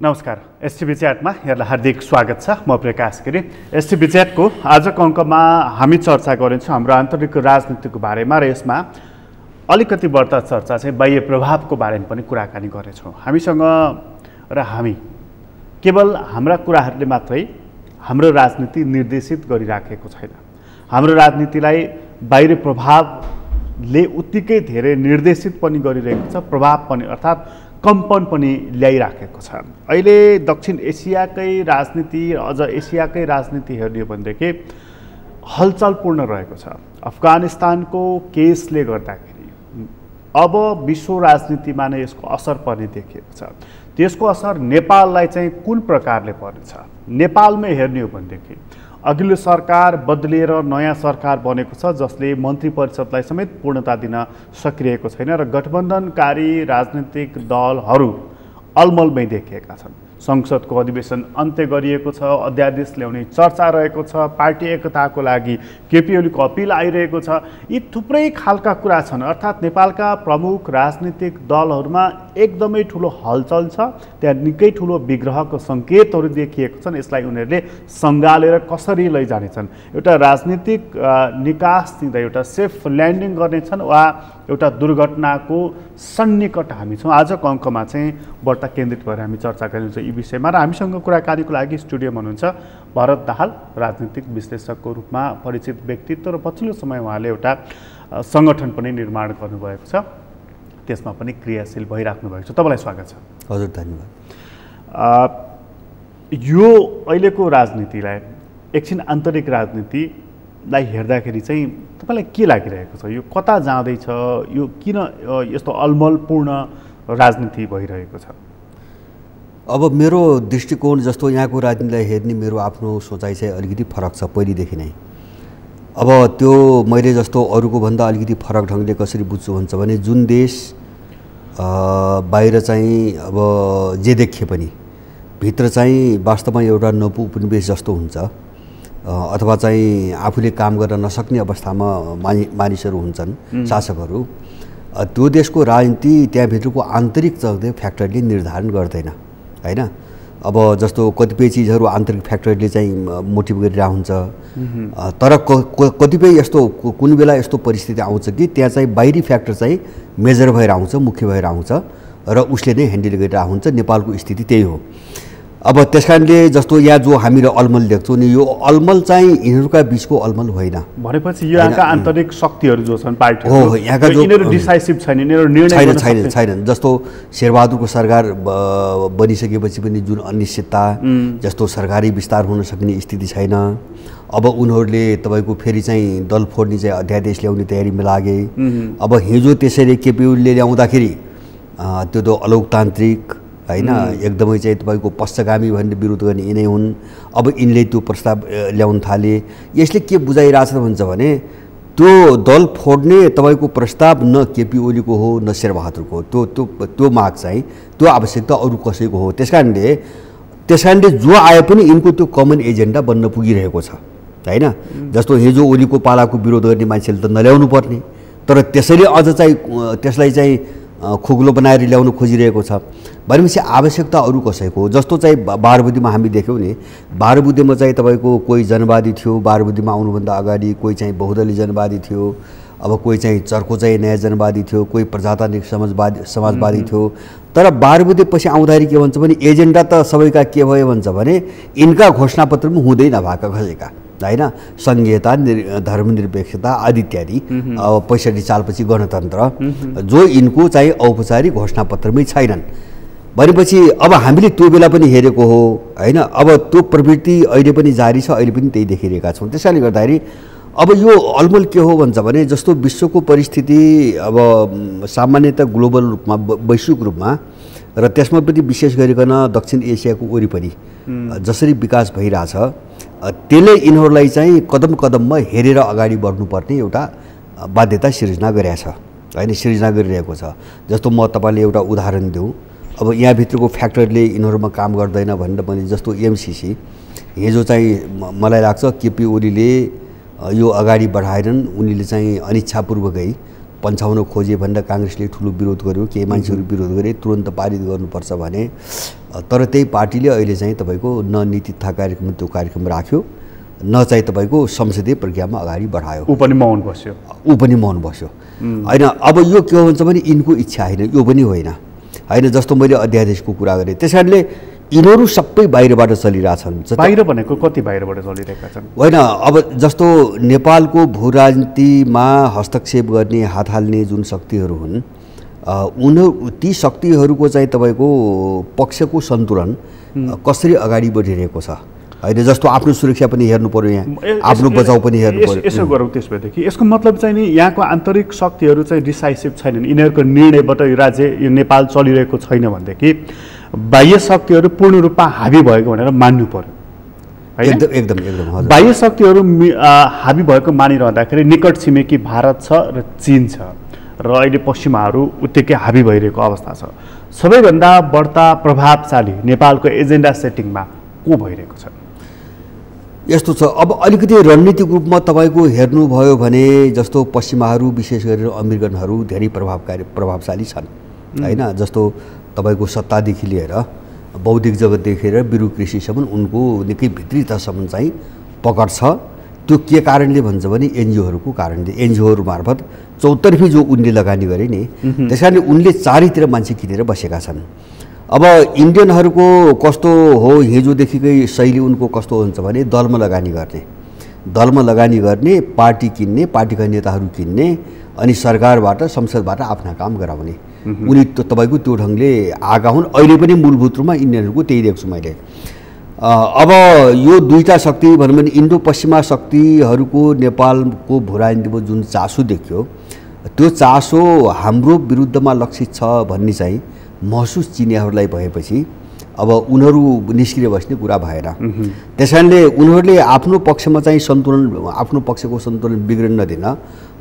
नमस्कार। एसटिभी च्याटमा यहाँलाई हार्दिक स्वागत छ। म प्रकाश गिरी। एसटिभी च्याटको आजको अङ्कमा हामी चर्चा गरिन्छौँ हाम्रो आन्तरिक राजनीतिको बारेमा र यसमा अलिकति बढ्ता चर्चा चाहिँ बाह्य प्रभावको बारेमा पनि कुराकानी गरेछौँ। हामीसँग र हामी केवल हाम्रा कुराहरूले मात्रै हाम्रो राजनीति निर्देशित गरिराखेको छैन। हाम्रो राजनीतिलाई बाहिरी प्रभावले उत्तिकै धेरै निर्देशित पनि गरिरहेको छ, प्रभाव पनि अर्थात् कम्पन पनि ल्याइराखेको छ। अहिले दक्षिण एसियाकै राजनीति अझ एसियाकै राजनीति हेर्ने हो भनेदेखि हलचलपूर्ण रहेको छ। अफगानिस्तानको केसले गर्दाखेरि अब विश्व राजनीतिमा नै यसको असर पर्ने देखिएको छ। त्यसको असर नेपाललाई चाहिँ कुन प्रकारले पर्नेछ? नेपालमै हेर्ने हो भनेदेखि अघिल्लो सरकार बदलिएर नयाँ सरकार बनेको छ जसले मन्त्री परिषदलाई समेत पूर्णता दिन सकिरहेको छैन र गठबन्धनकारी राजनीतिक दलहरू अलमलमै देखिएका छन्। संसदको अधिवेशन अन्त्य गरिएको छ, अध्यादेश ल्याउने चर्चा रहेको छ, पार्टी एकताको लागि केपी ओलीको अपिल आइरहेको छ। यी थुप्रै खालका कुरा छन्। अर्थात् नेपालका प्रमुख राजनीतिक दलहरूमा एकदमै ठुलो हलचल छ। त्यहाँ निकै ठुलो विग्रहको सङ्केतहरू देखिएको छन्। यसलाई उनीहरूले सङ्घालेर कसरी लैजानेछन्? एउटा राजनीतिक निकास दिँदा एउटा सेफ ल्यान्डिङ गर्नेछन् वा एउटा दुर्घटनाको सन्निकट हामी छौँ? आजको अङ्कमा चाहिँ बढ्ता केन्द्रित भएर हामी चर्चा गरिन्छ यी विषयमा। र हामीसँग कुराकानीको लागि स्टुडियोमा हुनुहुन्छ भरत दाहाल, राजनीतिक विश्लेषकको रूपमा परिचित व्यक्तित्व र पछिल्लो समय उहाँले एउटा सङ्गठन पनि निर्माण गर्नुभएको छ, त्यसमा पनि क्रियाशील भइराख्नु भएको छ। तपाईँलाई स्वागत छ। हजुर, धन्यवाद। यो अहिलेको राजनीतिलाई एकछिन आन्तरिक राजनीतिलाई हेर्दाखेरि चाहिँ तपाईँलाई के लागिरहेको छ? यो कता जाँदैछ? यो किन यस्तो अलमलपूर्ण राजनीति भइरहेको छ? अब मेरो दृष्टिकोण जस्तो यहाँको राजनीतिलाई हेर्ने मेरो आफ्नो सोचाइ चाहिँ अलिकति फरक छ पहिलेदेखि नै। अब त्यो मैले जस्तो अरूको भन्दा अलिकति फरक ढङ्गले कसरी बुझ्छु भन्छ भने जुन देश बाहिर चाहिँ अब जे देखे पनि भित्र चाहिँ वास्तवमा एउटा नपु उपनिवेश जस्तो हुन्छ अथवा चाहिँ आफूले काम गर्न नसक्ने अवस्थामा मानिसहरू हुन्छन्, शासकहरू। त्यो देशको राजनीति त्यहाँभित्रको आन्तरिक फ्याक्टरले निर्धारण गर्दैन, होइन? अब जस्तो कतिपय चिजहरू आन्तरिक फ्याक्टरले चाहिँ मोटिभ गरिरहेको हुन्छ, तर कतिपय यस्तो कुन बेला यस्तो परिस्थिति आउँछ कि त्यहाँ चाहिँ बाहिरी फ्याक्टर चाहिँ मेजर भएर आउँछ, मुख्य भएर आउँछ र उसले नै ह्यान्डल गरिरहेको हुन्छ। नेपालको स्थिति त्यही हो। अब त्यसकारणले जस्तो यहाँ जो हामीले अलमल देख्छौँ नि, यो अलमल चाहिँ यिनीहरूका बिचको अलमल होइन। भनेपछि यहाँका आन्तरिक शक्तिहरू जो छन् पार्टी हो, यहाँका जो यिनीहरू डिसाइसिभ छैन, यिनीहरू निर्णय छैनन्। जस्तो शेरबहादुरको सरकार बनिसकेपछि पनि जुन अनिश्चितता, जस्तो सरकारी विस्तार हुन सक्ने स्थिति छैन। अब उनीहरूले तपाईँको फेरि चाहिँ दल फोड्ने चाहिँ अध्यादेश ल्याउने तयारीमा लागे। अब हिजो त्यसरी केपी ओलीले ल्याउँदाखेरि त्यो त अलोकतान्त्रिक होइन, एकदमै चाहिँ तपाईँको पश्चगामी भन्ने विरोध गर्ने यिनै हुन्। अब यिनले त्यो प्रस्ताव ल्याउन थाले। यसले के बुझाइरहेछ भन्छ भने त्यो दल फोड्ने तपाईँको प्रस्ताव न केपी ओलीको हो न शेरबहादुरको हो। त्यो माग चाहिँ त्यो आवश्यकता अरू कसैको हो। त्यसकारणले जो आए पनि यिनको त्यो कमन एजेन्डा बन्न पुगिरहेको छ, होइन? जस्तो हिजो ओलीको पालाको विरोध गर्ने मान्छेले त नल्याउनु पर्ने, तर त्यसैले अझ चाहिँ त्यसलाई चाहिँ खुग्लो बनाएर ल्याउनु खोजिरहेको छ। भनेपछि आवश्यकता अरू कसैको हो। जस्तो चाहिँ बाह्रबुद्धीमा हामी देख्यौँ नि, बाह्रबुद्धीमा चाहिँ तपाईँको कोही जनवादी थियो, बाह्रबुद्धीमा आउनुभन्दा अगाडि कोही चाहिँ बहुदलीय जनवादी थियो, अब कोही चाहिँ चर्को चाहिँ नयाँ जनवादी थियो, कोही प्रजातान्त्रिक समाजवादी थियो। तर बाह्रबुद्धे पछि आउँदाखेरि के भन्छ भने एजेन्डा त सबैका के भयो भन्छ भने यिनका घोषणापत्रमा हुँदै नभएका कसैका, होइन? सङ्घीयता, धर्मनिरपेक्षता आदि इत्यादि। अब 65 सालपछि गणतन्त्र जो यिनको चाहिँ औपचारिक घोषणापत्रमै छैनन्। भनेपछि अब हामीले त्यो बेला पनि हेरेको हो, होइन? अब त्यो प्रवृत्ति अहिले पनि जारी छ, अहिले पनि त्यही देखिरहेका छौँ। त्यसैले गर्दाखेरि अब यो अलमल के हो भन्छ भने जस्तो विश्वको परिस्थिति अब सामान्यतः ग्लोबल रूपमा, वैश्विक रूपमा र त्यसमा पनि विशेष गरिकन दक्षिण एसियाको वरिपरि जसरी विकास भइरहेछ त्यसले यिनीहरूलाई चाहिँ कदम कदममा हेरेर अगाडि बढ्नुपर्ने एउटा बाध्यता सिर्जना गरेको छ, होइन? सिर्जना गरिरहेको छ। जस्तो म तपाईँले एउटा उदाहरण दिउँ। अब यहाँभित्रको फ्याक्टरले यिनीहरूमा काम गर्दैन भनेर पनि जस्तो एमसिसी हिजो चाहिँ मलाई लाग्छ केपी ओलीले यो अगाडि बढाएनन्, उनीले चाहिँ अनिच्छापूर्वकै पन्छाउन खोजे भनेर काङ्ग्रेसले ठुलो विरोध गर्यो, केही मान्छेहरू विरोध गरे, तुरन्त पारित गर्नुपर्छ भने। तर त्यही पार्टीले अहिले चाहिँ तपाईँको न नीति तथा कार्यक्रम त्यो कार्यक्रम राख्यो, न चाहिँ तपाईँको संसदीय प्रक्रियामा अगाडि बढायो। ऊ पनि मौन बस्यो। होइन, अब यो के हुन्छ भने यिनको इच्छा होइन, यो पनि होइन। होइन, जस्तो मैले अध्यादेशको कुरा गरेँ, त्यस कारणले यिनीहरू सबै बाहिरबाट चलिरहेछन्। बाहिर भनेको कति बाहिरबाट चलिरहेका छन्? होइन, अब जस्तो नेपालको भू राजनीतिमा हस्तक्षेप गर्ने, हात हाल्ने जुन शक्तिहरू हुन्, ती शक्तिहरूको चाहिँ तपाईँको पक्षको सन्तुलन कसरी अगाडि बढिरहेको छ। होइन, जस्तो आफ्नो सुरक्षा पनि हेर्नु पर्यो, यहाँ आफ्नो बचाउ पनि हेर्नु पर्यो। यसो गरौँ त्यसपछि। यसको मतलब चाहिँ नि यहाँको आन्तरिक शक्तिहरू चाहिँ डिसाइसिभ छैनन्, यिनीहरूको निर्णयबाट यो राज्य, यो नेपाल चलिरहेको छैन भनेदेखि बाह्य शक्तिहरू पूर्ण रूपमा हाबी भएको भनेर मान्नु पर्यो। एकदम बाह्य शक्तिहरू हाबी भएको मानिरहँदाखेरि निकट छिमेकी भारत छ र चीन छ, र अहिले पश्चिमाहरू उत्तिकै हाबी भइरहेको अवस्था छ। सबैभन्दा बढ्ता प्रभावशाली नेपालको एजेन्डा सेटिङमा को भइरहेको छ? यस्तो छ, अब अलिकति रणनीतिक रूपमा तपाईँको हेर्नुभयो भने जस्तो पश्चिमाहरू विशेष गरेर अमेरिकनहरू धेरै प्रभावशाली छन्। होइन, जस्तो तपाईँको सत्तादेखि लिएर बौद्धिक जगतदेखि लिएर ब्युरोक्रेसीसम्म उनको निकै भित्री तहसम्म चाहिँ पकड छ। त्यो के कारणले भन्छ भने एनजिओहरूको कारणले, एनजिओहरू मार्फत चौतर्फी जो उनले लगानी गरे नि, त्यस कारणले उनले चारैतिर मान्छे किनेर बसेका छन्। अब इन्डियनहरूको कस्तो हो, हिजोदेखिकै शैली उनको कस्तो हुन्छ भने दलमा लगानी गर्ने, पार्टी किन्ने, पार्टीका नेताहरू किन्ने, अनि सरकारबाट संसदबाट आफ्ना काम गराउने। उनी तपाईँको त्यो ढङ्गले आएका हुन्। अहिले पनि मूलभूत रूपमा इन्डियनहरूको त्यही देख्छु मैले। अब यो दुईटा शक्ति भनौँ भने इन्डो पश्चिमा शक्तिहरूको नेपालको भू राजनीतिमा जुन चासो देखियो, त्यो चासो हाम्रो विरुद्धमा लक्षित छ भन्ने चाहिँ महसुस चिनियाहरूलाई भएपछि अब उनीहरू निस्किएर बस्ने कुरा भएन। त्यस कारणले उनीहरूले आफ्नो पक्षमा चाहिँ सन्तुलन, आफ्नो पक्षको सन्तुलन बिग्रन नदिन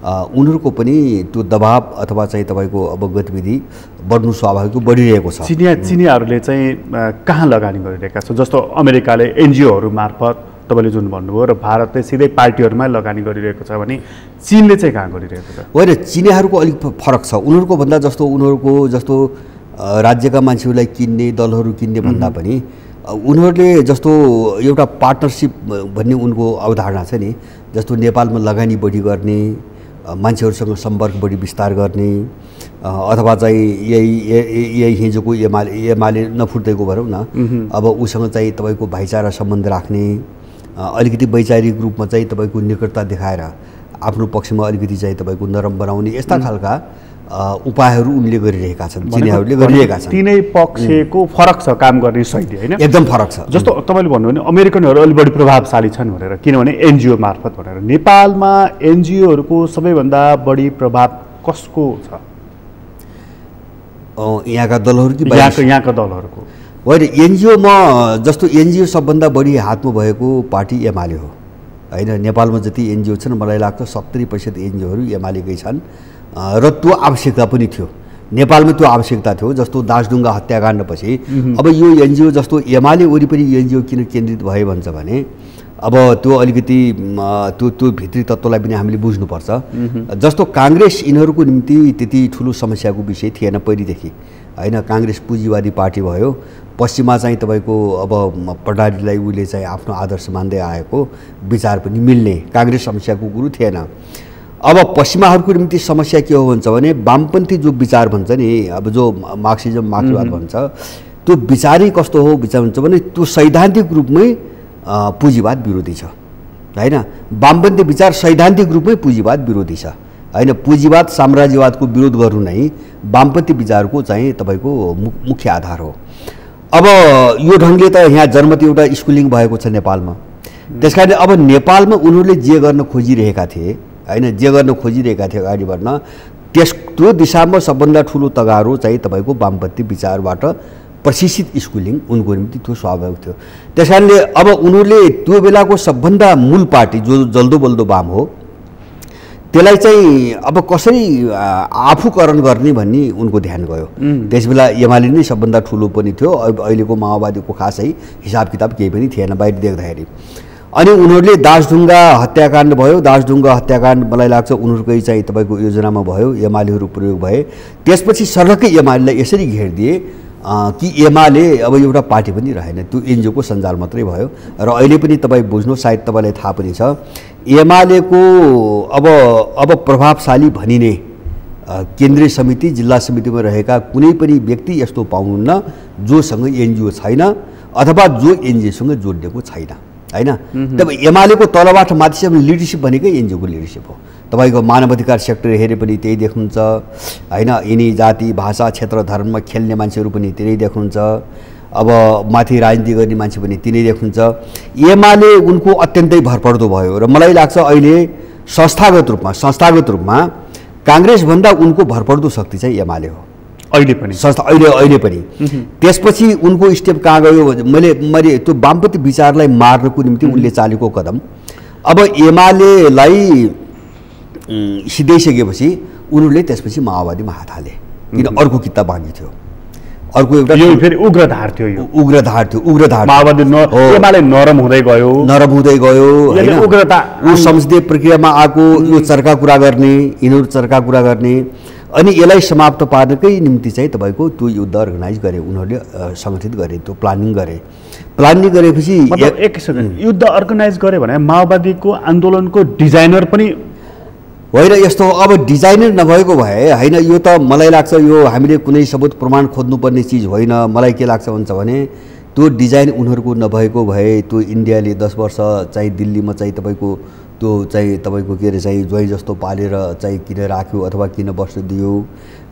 उनीहरूको पनि त्यो दबाव अथवा चाहिँ तपाईँको अब गतिविधि बढ्नु स्वाभाविक बढिरहेको छ। चिनियाहरूले चाहिँ कहाँ लगानी गरिरहेका छ? जस्तो अमेरिकाले एनजिओहरू मार्फत तपाईँले जुन भन्नुभयो, र भारतले सिधै पार्टीहरूमा लगानी गरिरहेको छ भने चीनले चाहिँ कहाँ गरिरहेको छ? होइन, चिनियाहरूको अलिक फरक छ। उनीहरूको जस्तो राज्यका मान्छेहरूलाई किन्ने, दलहरू किन्ने भन्दा पनि उनीहरूले जस्तो एउटा पार्टनरसिप भन्ने उनको अवधारणा छ नि, जस्तो नेपालमा लगानी बढी गर्ने, मान्छेहरूसँग सम्पर्क बढी विस्तार गर्ने, अथवा चाहिँ यही हिजोको एमाले नफुट्दैको भनौँ न, अब उसँग चाहिँ तपाईँको भाइचारा सम्बन्ध राख्ने, अलिकति वैचारिक रूपमा चाहिँ तपाईँको निकटता देखाएर आफ्नो पक्षमा अलिकति चाहिँ तपाईँको नरम बनाउने, यस्ता खालका उपायहरू उनले गरिरहेका छन्, चिनियाहरूले गरिरहेका छन्। तिनै पक्षको फरक छ काम गर्ने शैली, होइन? एकदम फरक छ। जस्तो तपाईँले भन्नुभयो भने अमेरिकनहरू अलिक बढी प्रभावशाली छन् भनेर, किनभने एनजिओ मार्फत भनेर। नेपालमा एनजिओहरूको सबैभन्दा बढी प्रभाव कसको छ? यहाँका दलहरू कि यहाँका दलहरूको? होइन, एनजिओमा जस्तो एनजिओ सबभन्दा बढी हातमा भएको पार्टी एमाले हो। होइन, नेपालमा जति एनजिओ छन् मलाई लाग्छ 70% एनजिओहरू एमालेकै छन्, र त्यो आवश्यकता पनि थियो। नेपालमा त्यो आवश्यकता थियो। जस्तो दासढुङ्गा हत्याकाण्डपछि अब यो एनजिओ जस्तो एमाले वरिपरि एनजिओ किन केन्द्रित भयो भन्छ भने अब त्यो अलिकति त्यो भित्री तत्त्वलाई पनि हामीले बुझ्नुपर्छ। जस्तो काङ्ग्रेस यिनीहरूको निम्ति त्यति ठुलो समस्याको विषय थिएन पहिलेदेखि। होइन, काङ्ग्रेस पुँजीवादी पार्टी भयो, पश्चिममा चाहिँ तपाईँको अब प्रणालीलाई उसले चाहिँ आफ्नो आदर्श मान्दै आएको, विचार पनि मिल्ने, काङ्ग्रेस समस्याको कुरो थिएन। अब पश्चिमाहरूको निम्ति समस्या के हो भन्छ भने वामपन्थी जो विचार भन्छ नि, अब जो मार्क्सवाद भन्छ, त्यो विचारै कस्तो हो भन्छ भने त्यो सैद्धान्तिक रूपमै पुँजीवाद विरोधी छ। होइन, वामपन्थी विचार सैद्धान्तिक रूपमै पुँजीवाद विरोधी छ। होइन, पुँजीवाद साम्राज्यवादको विरोध गर्नु नै वामपन्थी विचारको चाहिँ तपाईँको मुख्य आधार हो। अब यो ढङ्गले त यहाँ जन्मत एउटा स्कुलिङ भएको छ नेपालमा। त्यस कारणले अब नेपालमा उनीहरूले जे गर्न खोजिरहेका थिए, होइन, जे गर्न खोजिरहेका थिए अगाडि बढ्न, त्यो दिशामा सबभन्दा ठुलो तगारो चाहिँ तपाईँको वामपन्थी विचारबाट प्रशिक्षित स्कुलिङ उनको निम्ति त्यो स्वाभाविक थियो। त्यस कारणले अब उनीहरूले त्यो बेलाको सबभन्दा मूल पार्टी जो जल्दो बल्दो वाम हो, त्यसलाई चाहिँ अब कसरी आफूकरण गर्ने भन्ने उनको ध्यान गयो। त्यसबेला एमाले नै सबभन्दा ठुलो पनि थियो। अहिलेको माओवादीको खासै हिसाब किताब केही पनि थिएन बाहिर देख्दाखेरि। अनि उनीहरूले दासढुङ्गा हत्याकाण्ड भयो, दासढुङ्गा हत्याकाण्ड मलाई लाग्छ उनीहरूकै चाहिँ तपाईँको योजनामा भयो, एमालेहरू प्रयोग भए। त्यसपछि सर्लक्कै एमालेलाई यसरी घेरिदिए कि एमाले अब एउटा पार्टी पनि रहेन, त्यो एनजिओको सञ्जाल मात्रै भयो। र अहिले पनि तपाईँ बुझ्नु, सायद तपाईँलाई थाहा पनि छ, एमालेको अब प्रभावशाली भनिने केन्द्रीय समिति, जिल्ला समितिमा रहेका कुनै पनि व्यक्ति यस्तो पाउनुहुन्न जोसँग एनजिओ छैन अथवा जो एनजिओसँग जोडिएको छैन, हैन। तब एमालेको तलबाट माथिसम्म लिडरसिप भनेकै एनजिओको लिडरसिप हो। तपाईँको मानवाधिकार सेक्टर हेरे पनि त्यही देख्नुहुन्छ, हैन। यिनी जाति, भाषा, क्षेत्र, धर्ममा खेल्ने मान्छेहरू पनि त्यही देख्नुहुन्छ। अब माथि राजनीति गर्ने मान्छे पनि तिनै देख्नुहुन्छ। एमाले उनको अत्यन्तै भरपर्दो भयो र मलाई लाग्छ अहिले संस्थागत रूपमा काङ्ग्रेसभन्दा उनको भरपर्दो शक्ति चाहिँ एमाले हो अहिले पनि। त्यसपछि उनको स्टेप कहाँ गयो, मैले त्यो वामपन्थी विचारलाई मार्नको निम्ति उनले चालेको कदम, अब एमालेलाई सिधाइसकेपछि उनीहरूले त्यसपछि माओवादीमा हात हाले, किन अर्को किता बाँकी थियो, अर्को एउटा फेरि उग्रधार थियो, यो उग्रधार माओवादी एमाले नरम हुँदै गयो हैन। उग्रता ऊ संसदीय प्रक्रियामा आएको, यो चर्का कुरा गर्ने, यिनीहरू चर्का कुरा गर्ने, अनि यसलाई समाप्त पार्नकै निम्ति चाहिँ तपाईँको त्यो युद्ध अर्गनाइज गरे, उनीहरूले सङ्गठित गरे, त्यो प्लानिङ गरेपछि एक सेकेन्ड, युद्ध अर्गनाइज गरे भने माओवादीको आन्दोलनको डिजाइनर पनि होइन। यस्तो अब डिजाइनर नभएको भए होइन, यो त मलाई लाग्छ यो हामीले कुनै सबुत प्रमाण खोज्नुपर्ने चिज होइन। मलाई के लाग्छ भन्छ भने त्यो डिजाइन उनीहरूको नभएको भए त्यो इन्डियाले 10 वर्ष चाहिँ दिल्लीमा चाहिँ तपाईँको त्यो चाहिँ तपाईँको के अरे चाहिँ ज्वाइँ जस्तो पालेर चाहिँ किन राख्यो अथवा किन बस्न दियो,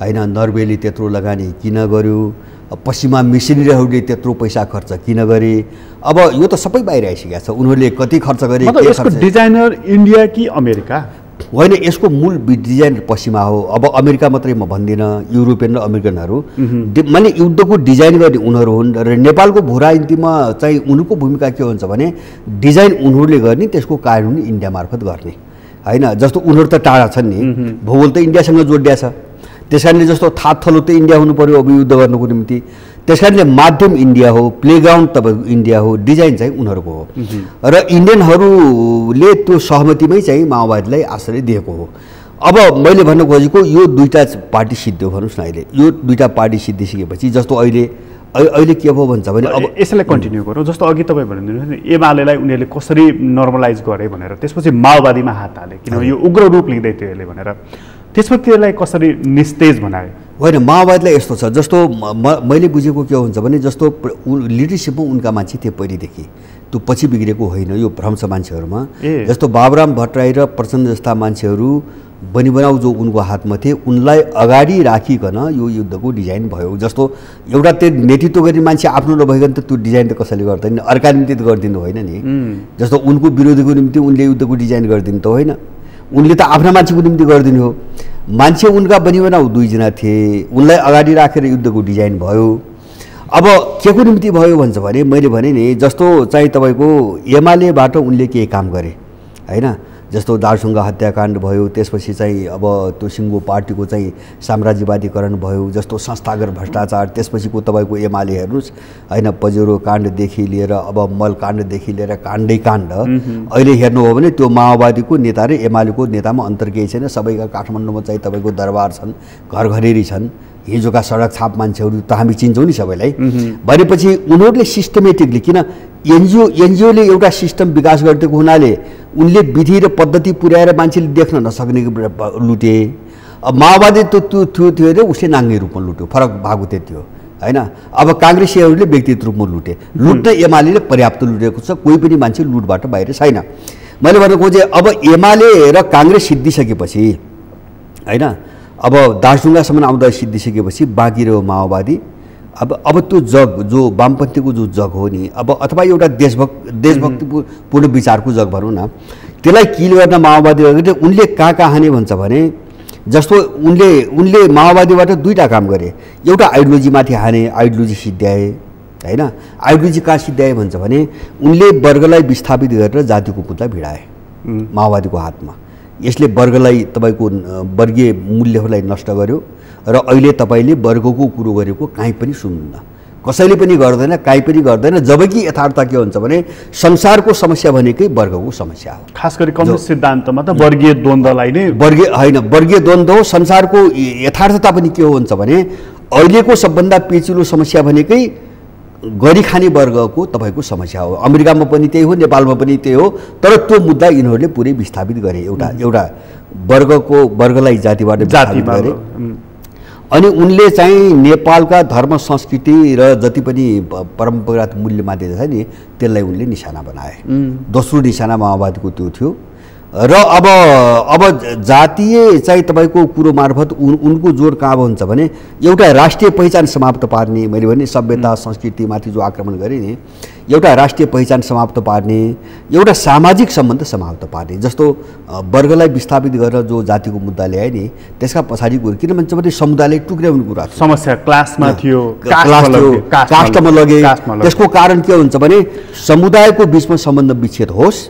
होइन। नर्वेले त्यत्रो लगानी किन गर्यो, पश्चिमा मिसनरीहरूले त्यत्रो पैसा खर्च किन गरे, अब यो त सबै बाहिर आइसकेको छ। उनीहरूले कति खर्च गरे, यसको डिजाइनर इन्डिया कि अमेरिका होइन, यसको मूल डिजाइन पश्चिमा हो। अब अमेरिका मात्रै म भन्दिनँ, युरोपियन र अमेरिकनहरू माने युद्धको डिजाइन गर्ने उनीहरू हुन्। र नेपालको भू राजनीतिमा चाहिँ उनीहरूको भूमिका के हुन्छ भने डिजाइन उनीहरूले गर्ने, त्यसको कार्यान्वयन इन्डिया मार्फत गर्ने, होइन। जस्तो उनीहरू त टाढा छन् नि, भूगोल त इन्डियासँग जोडिया छ, त्यस कारणले जस्तो थात थलो त इन्डिया हुनु पर्यो अब युद्ध गर्नुको निम्ति, त्यस कारणले माध्यम इन्डिया हो, प्लेग्राउन्ड तपाईँको इन्डिया हो, डिजाइन चाहिँ उनीहरूको हो। र इन्डियनहरूले त्यो सहमतिमै चाहिँ माओवादीलाई आश्रय दिएको हो। अब मैले भन्न खोजेको यो दुईवटा पार्टी सिद्धियो भन्नुहोस् न। अहिले यो दुईवटा पार्टी सिद्धिसकेपछि जस्तो अहिले के भयो भन्छ भने अब यसलाई कन्टिन्यू गरौँ। जस्तो अघि तपाईँ भनिदिनु नि एमालेलाई उनीहरूले कसरी नर्मलाइज गरे भनेर, त्यसपछि माओवादीमा हात हाले किनभने यो उग्र रूप लिँदै थियो यसले भनेर, त्यसपछि त्यसलाई कसरी निस्तेज बनायो? होइन, माओवादीलाई यस्तो छ, जस्तो मैले बुझेको के हुन्छ भने जस्तो लिडरसिपमा उनका मान्छे थियो पहिलेदेखि, त्यो पछि बिग्रेको होइन, यो भ्रम छ मान्छेहरूमा। जस्तो बाबुराम भट्टराई र प्रचण्ड जस्ता मान्छेहरू बनिबनाउ जो उनको हातमा थिए, उनलाई अगाडि राखिकन यो युद्धको डिजाइन भयो। जस्तो एउटा त्यो नेतृत्व गर्ने मान्छे आफ्नो नभइकन त त्यो डिजाइन त कसैले गर्दैन, अर्का निम्ति त गरिदिनु होइन नि। जस्तो उनको विरोधीको निम्ति उनले युद्धको डिजाइन गरिदिनु त होइन, उनले त आफ्ना मान्छेको निम्ति गरिदिनु हो। मान्छे उनका बनिबनाउ दुईजना थिए, उनलाई अगाडि राखेर युद्धको डिजाइन भयो। अब के को निम्ति भयो भन्छ भने मैले भने नि, जस्तो चाहिँ तपाईँको एमालेबाट उनले केही काम गरे, होइन। जस्तो दार्चुङ्गा हत्याकाण्ड भयो, त्यसपछि चाहिँ अब त्यो सिङ्गो पार्टीको चाहिँ साम्राज्यवादीकरण भयो, जस्तो संस्थागत भ्रष्टाचार, त्यसपछिको तपाईँको एमाले हेर्नुहोस्, होइन। पजेरो काण्डदेखि लिएर अब मल काण्डदेखि लिएर काण्डै काण्ड अहिले हेर्नु हो भने त्यो माओवादीको नेता र एमालेको नेतामा अन्तर केही छैन। सबैका काठमाडौँमा चाहिँ तपाईँको दरबार छन्, घर घरेरी छन्, हिजोका सडक छाप मान्छेहरू त हामी चिन्छौँ नि सबैलाई। भनेपछि उनीहरूले सिस्टमेटिकली, किन एनजिओले एउटा सिस्टम विकास गरिदिएको हुनाले उनले विधि र पद्धति पुर्याएर मान्छेले देख्न नसक्ने लुटे। अब माओवादी त त्यो थियो अरे उसले नाङ्गे रूपमा लुट्यो, फरक भएको त्यति हो, होइन। अब काङ्ग्रेसीहरूले व्यक्तिगत रूपमा लुट्न एमाले पर्याप्त लुटेको छ, कोही पनि मान्छे लुटबाट बाहिर छैन। मैले भन्न खोजेँ अब एमाले र काङ्ग्रेस सिद्धिसकेपछि, होइन, अब दार्चुङ्गासम्म आउँदा सिद्धिसकेपछि बाँकी रह्यो माओवादी। अब त्यो जग जो वामपन्थीको जो जग हो नि, अब अथवा एउटा देशभक्तिपूर्ण विचारको जग भनौँ न, त्यसलाई किल गर्न माओवादी उनले कहाँ हाने भन्छ भने जस्तो उनले माओवादीबाट दुईवटा काम गरे। एउटा आइडियोलोजीमाथि हाने, आइडियोलोजी सिद्ध्याए, होइन। आइडियोलोजी कहाँ सिद्ध्याए भन्छ भने उनले वर्गलाई विस्थापित गरेर जातिको पुतला भिडाए माओवादीको हातमा। यसले वर्गलाई तपाईँको वर्गीय मूल्यहरूलाई नष्ट गर्यो र अहिले तपाईँले वर्गको कुरो गरेको कहीँ पनि सुन्नुहुन्न। कसैले पनि गर्दैन, काहीँ पनि गर्दैन। जबकि यथार्थ के हुन्छ भने संसारको समस्या भनेकै वर्गको समस्या हो। खास गरी कम्युनिस्ट सिद्धान्तमा त वर्गीय द्वन्द्वलाई नै वर्गीय द्वन्द्व हो। संसारको यथार्थता पनि के हुन्छ भने अहिलेको सबभन्दा पेचिलो समस्या भनेकै गरी खाने वर्गको तपाईँको समस्या हो। अमेरिकामा पनि त्यही हो, नेपालमा पनि त्यही हो। तर त्यो मुद्दा यिनीहरूले पुरै विस्थापित गरे, एउटा वर्गलाई जातिबाट विस्थापित गरे। अनि उनले चाहिँ नेपालका धर्म संस्कृति र जति पनि परम्परागत मूल्य मान्यता छ नि त्यसलाई उनले निशाना बनाए। दोस्रो निशाना माओवादीको त्यो थियो। र अब जातीय चाहिँ तपाईँको कुरो मार्फत उनको जोड कहाँ हुन्छ भने एउटा राष्ट्रिय पहिचान समाप्त पार्ने, मैले भने सभ्यता संस्कृतिमाथि जो आक्रमण गरेँ नि, एउटा राष्ट्रिय पहिचान समाप्त पार्ने, एउटा सामाजिक सम्बन्ध समाप्त पार्ने। जस्तो वर्गलाई विस्थापित गरेर जो जातिको मुद्दा ल्याए नि त्यसका पछाडि कुरो किन भन्छ भने समुदायले टुक्र्याउने कुरा थियो। समस्या क्लासमा थियो, कास्टमा लगे। त्यसको कारण के हुन्छ भने समुदायको बिचमा सम्बन्ध विच्छेद होस्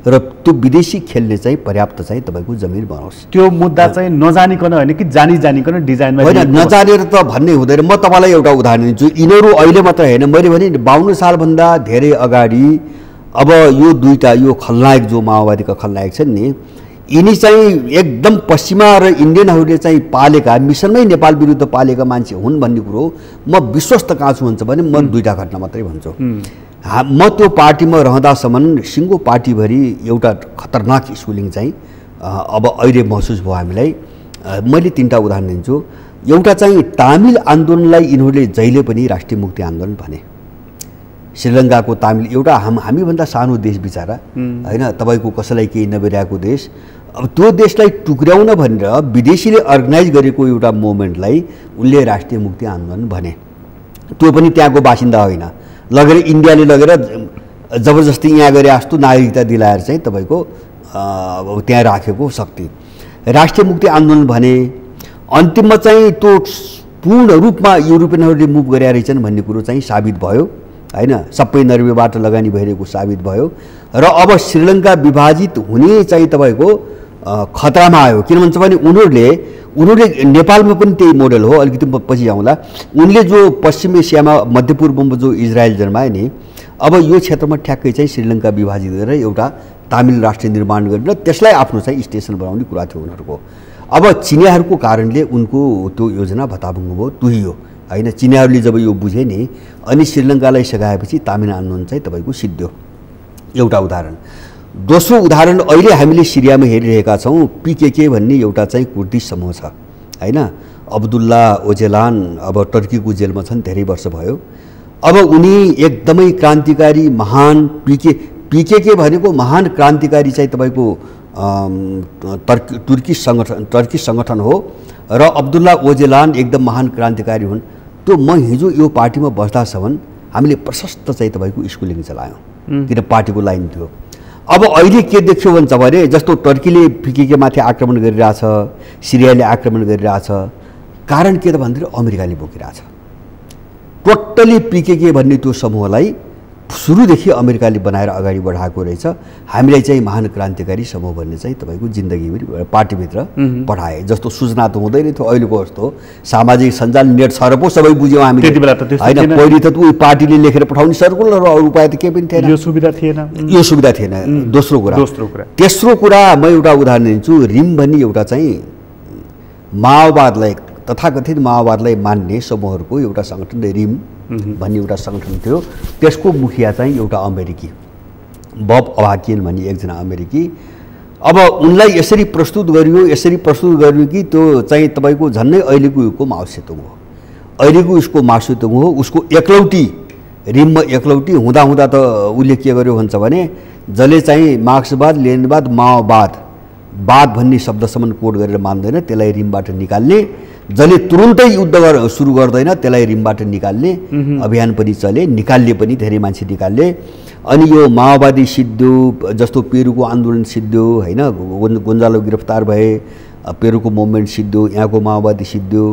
र त्यो विदेशी खेल्ने चाहिँ पर्याप्त चाहिँ तपाईँको जमिन बनाओस्। त्यो मुद्दा चाहिँ नजानिकन होइन कि जानिकन डिजाइनमा होइन, नजानेर त भन्ने हुँदैन। म तपाईँलाई एउटा उदाहरण दिन्छु। यिनीहरू अहिले मात्र होइन, मैले भने 52 सालभन्दा धेरै अगाडि अब यो खलनायक जो माओवादीका खलनायक छन् नि, यिनी चाहिँ एकदम पश्चिमा र इन्डियनहरूले चाहिँ पालेका, मिसनमै नेपाल विरुद्ध पालेका मान्छे हुन् भन्ने कुरो म विश्वस्त कहाँ छु हुन्छ भने म दुईवटा घटना मात्रै भन्छु। म त्यो पार्टीमा रहँदासम्म सिङ्गो पार्टीभरि एउटा खतरनाक स्कुलिङ चाहिँ अब अहिले महसुस भयो हामीलाई। मैले 3टा उदाहरण दिन्छु। एउटा चाहिँ तामिल आन्दोलनलाई यिनीहरूले जहिले पनि राष्ट्रिय मुक्ति आन्दोलन भने। श्रीलङ्काको तामिल एउटा हामीभन्दा सानो देश बिचारा होइन, तपाईँको कसैलाई केही नबिरहेको देश। अब त्यो देशलाई टुक्र्याउन भनेर विदेशीले अर्गनाइज गरेको एउटा मुभमेन्टलाई उनले राष्ट्रिय मुक्ति आन्दोलन भने। त्यो पनि त्यहाँको बासिन्दा होइन, लगेर इन्डियाले लगेर जबरजस्ती यहाँ गरे जस्तो नागरिकता दिलाएर चाहिँ तपाईँको त्यहाँ राखेको शक्ति राष्ट्रिय मुक्ति आन्दोलन भने। अन्तिममा चाहिँ त्यो पूर्ण रूपमा युरोपियनहरूले मुभ गरेका रहेछन् भन्ने कुरो चाहिँ साबित भयो होइन। सबै नर्वेबाट लगानी भइरहेको साबित भयो। र अब श्रीलङ्का विभाजित हुने चाहिँ तपाईँको खतरामा आयो। किन भन्छ भने उनीहरूले नेपालमा पनि त्यही मोडल हो। अलिकति पछि आउँला। उनले जो पश्चिम एसियामा मध्यपूर्वमा जो इजरायल जन्माए नि, अब यो क्षेत्रमा ठ्याक्कै चाहिँ श्रीलङ्का विभाजित गरेर एउटा तामिल राष्ट्र निर्माण गरेर त्यसलाई आफ्नो चाहिँ स्टेसन बनाउने कुरा थियो उनीहरूको। अब चिनियाहरूको कारणले उनको त्यो योजना भताभुङ्ग भयो, तुहियो होइन। चिनियाहरूले जब यो बुझे नि अनि श्रीलङ्कालाई सघाएपछि तामिल आन्दोलन चाहिँ तपाईँको सिद्धियो। एउटा उदाहरण। दोस्रो उदाहरण, अहिले हामीले सिरियामा हेरिरहेका छौँ PKK भन्ने एउटा चाहिँ कुर्दी समूह छ होइन। अब्दुल्ला ओजेलान अब टर्कीको जेलमा छन्, धेरै वर्ष भयो। अब उनी एकदमै क्रान्तिकारी महान PKK भनेको महान क्रान्तिकारी चाहिँ तपाईँको टर्की सङ्गठन हो र अब्दुल्ला ओजेलान एकदम महान क्रान्तिकारी हुन्। त्यो म हिजो यो पार्टीमा बस्दासम्म हामीले प्रशस्त चाहिँ तपाईँको स्कुलिङ चलायौँ, किन पार्टीको लाइन थियो। अब अहिले के देख्यो भन्छ भने जस्तो टर्कीले PKK माथि आक्रमण गरिरहेछ, सिरियाले आक्रमण गरिरहेछ, कारण के त भन्दाखेरि अमेरिकाले बोकिरहेछ। टोटली PKK भन्ने त्यो समूहलाई सुरुदेखि अमेरिकाले बनाएर अगाडि बढाएको रहेछ। हामीलाई चाहिँ महान क्रान्तिकारी समूह भन्ने चाहिँ तपाईँको जिन्दगीभरि पार्टीभित्र पठाए। जस्तो सूचना त हुँदैन थियो अहिलेको जस्तो, सामाजिक सञ्जाल नेट छ र पो सबै बुझ्यौँ हामीले होइन। पहिले त उही पार्टीले लेखेर पठाउने सर्कुलर र अरू उपाय त केही पनि थिएन, यो सुविधा थिएन। दोस्रो कुरा। तेस्रो कुरा म एउटा उदाहरण दिन्छु। रिम भन्ने एउटा चाहिँ माओवादलाई, तथाकथित माओवादलाई मान्ने समूहहरूको एउटा सङ्गठन रिम भन्ने एउटा सङ्गठन थियो। त्यसको मुखिया चाहिँ एउटा अमेरिकी बब अभाकियन भन्ने एकजना अमेरिकी। अब उनलाई यसरी प्रस्तुत गरियो कि त्यो चाहिँ तपाईँको झन्नै अहिलेको युगको माओ सेतुङ हो। अहिलेको उसको माओ सेतुङ हो। उसको एकलौटी रिममा एकलौटी हुँदा त उसले के गर्यो भन्छ भने जसले चाहिँ मार्क्सवाद लेनिनवाद माओवाद भन्ने शब्दसम्म कोड गरेर मान्दैन त्यसलाई रिमबाट निकाल्ने, जसले तुरुन्तै युद्ध सुरु गर्दैन त्यसलाई रिमबाट निकाल्ने अभियान पनि चले, निकाल्ने पनि धेरै मान्छे निकाल्ने। अनि यो माओवादी सिद्धियो, जस्तो पेरुको आन्दोलन सिद्धियो होइन, गोन्जालो गिरफ्तार भए, पेरुको मुभमेन्ट सिद्धियो, यहाँको माओवादी सिद्धियो।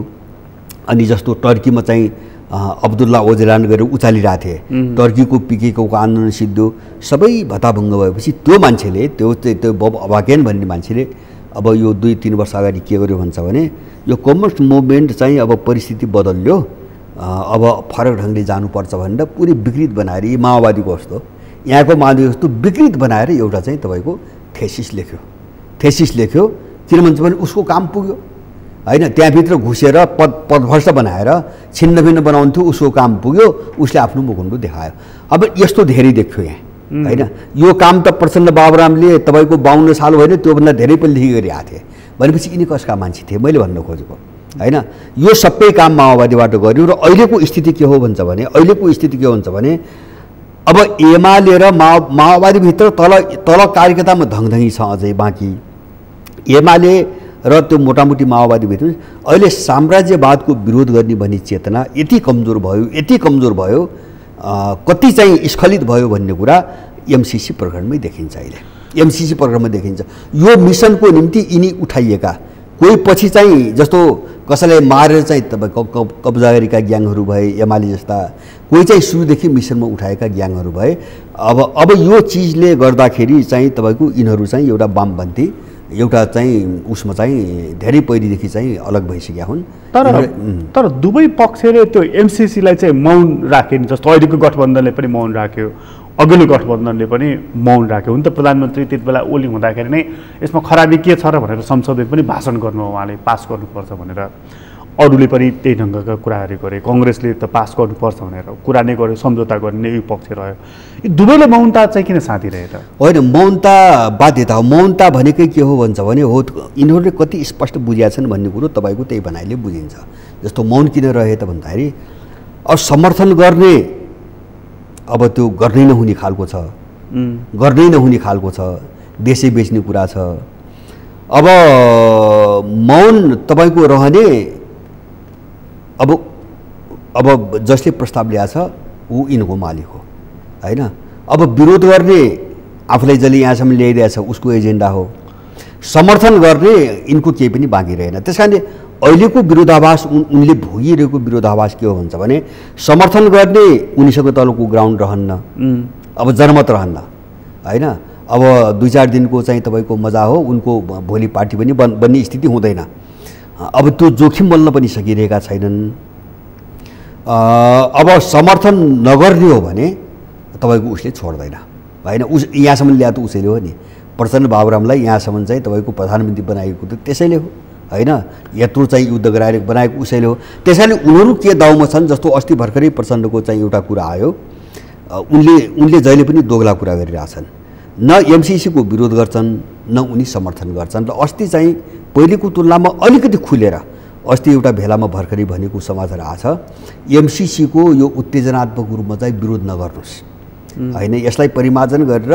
अनि जस्तो टर्कीमा चाहिँ अब्दुल्ला ओजेलान गरेर उचालिरहेको थिए, टर्कीको PKK को आन्दोलन सिद्धियो। सबै भताभङ्ग भएपछि त्यो मान्छेले त्यो बब अभाकियन भन्ने मान्छेले अब यो 2-3 वर्ष अगाडि के गर्यो भन्छ भने यो कम्युनिस्ट मुभमेन्ट चाहिँ अब परिस्थिति बदल्यो अब फरक ढङ्गले जानुपर्छ भनेर पुरै विकृत बनाएर यी माओवादीको जस्तो यहाँको माओवादी जस्तो विकृत बनाएर एउटा चाहिँ तपाईँको थेसिस लेख्यो किनभने पनि उसको काम पुग्यो होइन। त्यहाँभित्र घुसेर पदभ्रष्ट बनाएर छिन्नभिन्न बनाउँथ्यो, उसको काम पुग्यो, उसले आफ्नो मुखुन्डो देखायो। अब यस्तो धेरै देखियो यहाँ होइन। यो काम त प्रचण्ड बाबुरामले तपाईँको 52 साल होइन त्योभन्दा धेरै पहिलेदेखि गरिरहेको थिए भनेपछि यिनी कसका मान्छे थिए मैले भन्न खोजेको होइन। यो सबै काम माओवादीबाट गर्यो र अहिलेको स्थिति के हो भन्छ भने अब एमाले र माओवादीभित्र तल कार्यकर्तामा धङधङी छ अझै बाँकी। एमाले र त्यो मोटामोटी माओवादीभित्र अहिले साम्राज्यवादको विरोध गर्ने भन्ने चेतना यति कमजोर भयो कति चाहिँ स्खलित भयो भन्ने कुरा एमसीसी प्रकरणमै देखिन्छ। अहिले एमसीसी प्रकरणमा देखिन्छ यो मिसनको निम्ति यिनी उठाइएका कोही पछि चाहिँ जस्तो कसैलाई मारेर चाहिँ तपाईँको कब्जा गरेका ग्याङहरू भए एमाले जस्ता, कोही चाहिँ सुरुदेखि मिसनमा उठाएका ग्याङहरू भए। अब यो चिजले गर्दाखेरि चाहिँ तपाईँको यिनीहरू चाहिँ एउटा वामपन्थी एउटा चाहिँ उसमा चाहिँ धेरै पहिलेदेखि चाहिँ अलग भइसकेका हुन्। तर दुवै पक्षले त्यो एमसीसीलाई चाहिँ मौन राखे नि, जस्तो अहिलेको गठबन्धनले पनि मौन राख्यो, अघिल्लो गठबन्धनले पनि मौन राख्यो। हुन त प्रधानमन्त्री त्यति बेला ओली हुँदाखेरि नै यसमा खराबी के छ र भनेर संसदले पनि भाषण गर्नु उहाँले पास गर्नुपर्छ भनेर, अरूले पनि त्यही ढङ्गका कुराहरू गरे, कङ्ग्रेसले त पास गर्नुपर्छ भनेर कुरा नै गर्यो, सम्झौता गर्ने यो पक्ष रह्यो। यो दुवैले मौनता चाहिँ किन साथिरहे त? होइन, मौनता बाध्यता हो। मौनता भनेकै के हो भन्छ भने हो यिनीहरूले कति स्पष्ट बुझेका छन् भन्ने कुरो तपाईँको त्यही भनाइले बुझिन्छ। जस्तो मौन किन रहे त भन्दाखेरि अब समर्थन गर्ने अब त्यो गर्नै नहुने खालको छ, देशै बेच्ने कुरा छ। अब मौन तपाईँको रहने अब जसले प्रस्ताव ल्याएको छ ऊ यिनको मालिक हो होइन। अब विरोध गर्ने आफूलाई जसले यहाँसम्म ल्याइरहेछ उसको एजेन्डा हो, समर्थन गर्ने यिनको केही पनि बाँकी रहेन। त्यस कारणले अहिलेको विरोधाभास उनले भोगिरहेको विरोधाभास के हो भन्छ भने समर्थन गर्ने उनीसँग तलको ग्राउन्ड रहन्न, अब जनमत रहन्न होइन। अब 2-4 दिनको चाहिँ तपाईँको मजा हो, उनको भोलि पार्टी पनि बन्ने स्थिति हुँदैन। अब त्यो जोखिम बन्न पनि सकिरहेका छैनन्। अब समर्थन नगर्ने हो भने तपाईँको उसले छोड्दैन होइन। यहाँसम्म ल्याएको त उसैले हो नि, प्रचण्ड बाबुरामलाई यहाँसम्म चाहिँ तपाईँको प्रधानमन्त्री बनाएको त त्यसैले हो होइन। यत्रो चाहिँ युद्ध गराएर बनाएको उसैले हो। त्यसैले उनीहरू के दाउमा छन्, जस्तो अस्ति भर्खरै प्रचण्डको चाहिँ एउटा कुरा आयो, उनले जहिले पनि दोगला कुरा गरिरहेछन्, न एमसीसीको विरोध गर्छन् न उनी समर्थन गर्छन्। र अस्ति चाहिँ पहिलेको तुलनामा अलिकति खुलेर अस्ति एउटा भेलामा भर्खरै भनेको समाचार आछ, एमसीसीको यो उत्तेजनात्मक रूपमा चाहिँ विरोध नगर्नुहोस् होइन, यसलाई परिमार्जन गरेर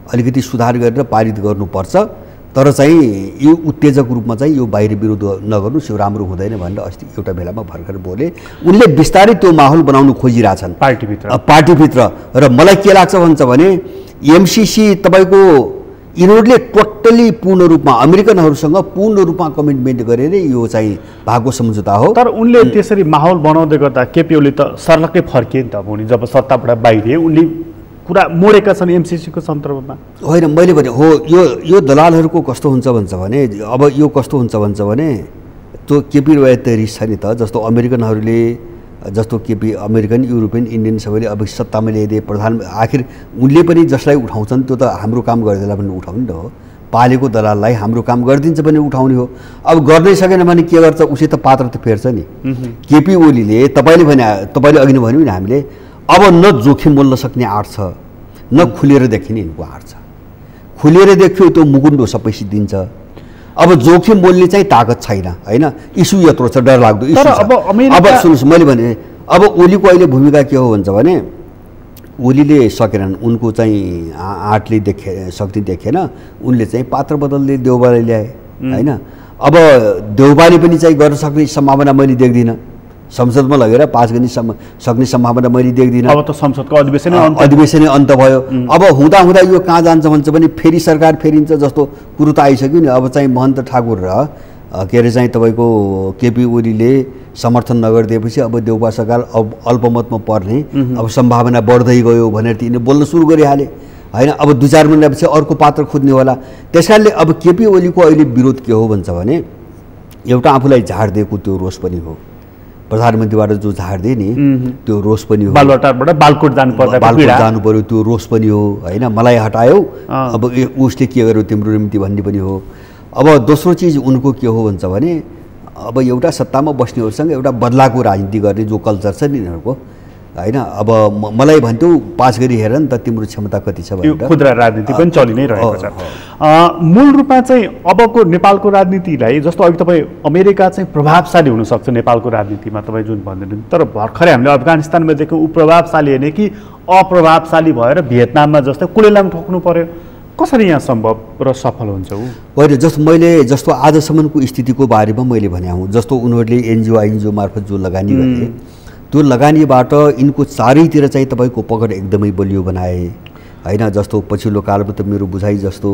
अलिकति सुधार गरेर पारित गर्नुपर्छ, तर चाहिँ यो उत्तेजक रूपमा चाहिँ यो बाहिर विरोध नगर्नुहोस्, यो राम्रो हुँदैन भनेर अस्ति एउटा बेलामा भर्खर बोले। उनले बिस्तारै त्यो माहौल बनाउनु खोजिरहेछन् पार्टीभित्र। र मलाई के लाग्छ भन्छ भने एमसीसी तपाईँको यिनीहरूले टोटल्ली पूर्ण रूपमा अमेरिकनहरूसँग पूर्ण रूपमा कमिटमेन्ट गरेर यो चाहिँ भएको सम्झौता हो। तर उनले त्यसरी माहौल बनाउँदै गर्दा केपी ओली त सर्लक्कै फर्किए नि त। अब उनी जब सत्ताबाट बाहिरिए उनले कुरा मोडेका छन् एमसीसीको सन्दर्भमा। होइन, मैले भने हो यो दलालहरूको कस्तो हुन्छ भन्छ भने अब यो कस्तो हुन्छ भन्छ भने त्यो केपी रोय त रिस छ नि त। जस्तो अमेरिकनहरूले जस्तो केपी अमेरिकन युरोपियन इन्डियन सबैले अब सत्तामा ल्याइदिए प्रधान, आखिर उनले पनि जसलाई उठाउँछन् त्यो त हाम्रो काम गरिदिएला भने उठाउने त हो, पालेको दलाललाई हाम्रो काम गरिदिन्छ भने उठाउने हो। अब गर्नै सकेन भने के गर्छ, उसी त पात्र त फेर्छ नि। केपी ओलीले तपाईँले अघि नै भन्यो नि हामीले, अब न जोखिम बोल्न सक्ने आँट छ न खुलेर देखिने यिनको आँट छ। खुलेर देख्यो त्यो मुकुन्डो सबै सिद्धिन्छ। अब जोखिम बोल्ने चाहिँ ताकत छैन होइन, इस्यु यत्रो छ, डरलाग्दो इस्यु छ। अब सुन्नुहोस्, मैले भने अब ओलीको अहिले भूमिका के हो भन्छ भने ओलीले सकेनन्, उनको चाहिँ आँटले शक्ति देखेन, उनले चाहिँ पात्र बदलले देउबालाई ल्याए होइन। अब देउबाले पनि चाहिँ गर्न सक्ने सम्भावना मैले देख्दिनँ, संसदमा लगेर पास गर्ने सक्ने सम्भावना मैले देख्दिनँ। अब त संसदको अधिवेशनै अन्त भयो। अब हुँदा यो कहाँ जान्छ भन्छ भने फेरि सरकार फेरिन्छ जस्तो कुरो त आइसक्यो नि। अब चाहिँ महन्त ठाकुर र के अरे चाहिँ तपाईँको केपी ओलीले समर्थन नगरिदिएपछि अब देउबा सरकार अल्पमतमा पर्ने अब सम्भावना बढ्दै गयो भनेर तिनीहरूले बोल्न सुरु गरिहाले होइन। अब 2-4 महिनापछि अर्को पात्र खोज्ने होला। त्यस कारणले अब केपी ओलीको अहिले विरोध के हो भन्छ भने एउटा आफूलाई झाड दिएको त्यो रोष पनि हो, प्रधानमन्त्रीबाट जो झार्दिए नि त्यो रोष पनि हो। बालुवाटारबाट बालकोट जानु पर्यो त्यो रोष पनि हो होइन। मलाई हटायो अब उसले के गर्यो तिम्रो निम्ति भन्ने पनि हो। अब दोस्रो चिज उनको के हो भन्छ भने अब एउटा सत्तामा बस्नेहरूसँग एउटा बदलाको राजनीति गर्ने जो कल्चर छ नि यिनीहरूको होइन। अब मलाई भन्थ्यो पास गरी हेर नि त तिम्रो क्षमता कति छ भनेर। खुद्रा राजनीति पनि चलि नै रहेको छ। मूल रूपमा चाहिँ अबको नेपालको राजनीतिलाई जस्तो अघि तपाईँ अमेरिका चाहिँ प्रभावशाली हुनसक्छ नेपालको राजनीतिमा तपाईँ जुन भनिदिनु, तर भर्खरै हामीले अफगानिस्तानमा देख्यौँ ऊ प्रभावशाली होइन कि अप्रभावशाली भएर भियतनाममा जस्तै कुलेलाम ठोक्नु पर्यो। कसरी यहाँ सम्भव र सफल हुन्छ ऊ? होइन जस्तो आजसम्मको स्थितिको बारेमा मैले भने हुँ, जस्तो उनीहरूले एनजिओ मार्फत जो लगानी गरे त्यो लगानीबाट यिनको चारैतिर चाहिँ तपाईँको पकड एकदमै बलियो बनाए होइन। जस्तो पछिल्लो कालमा त मेरो बुझाइ जस्तो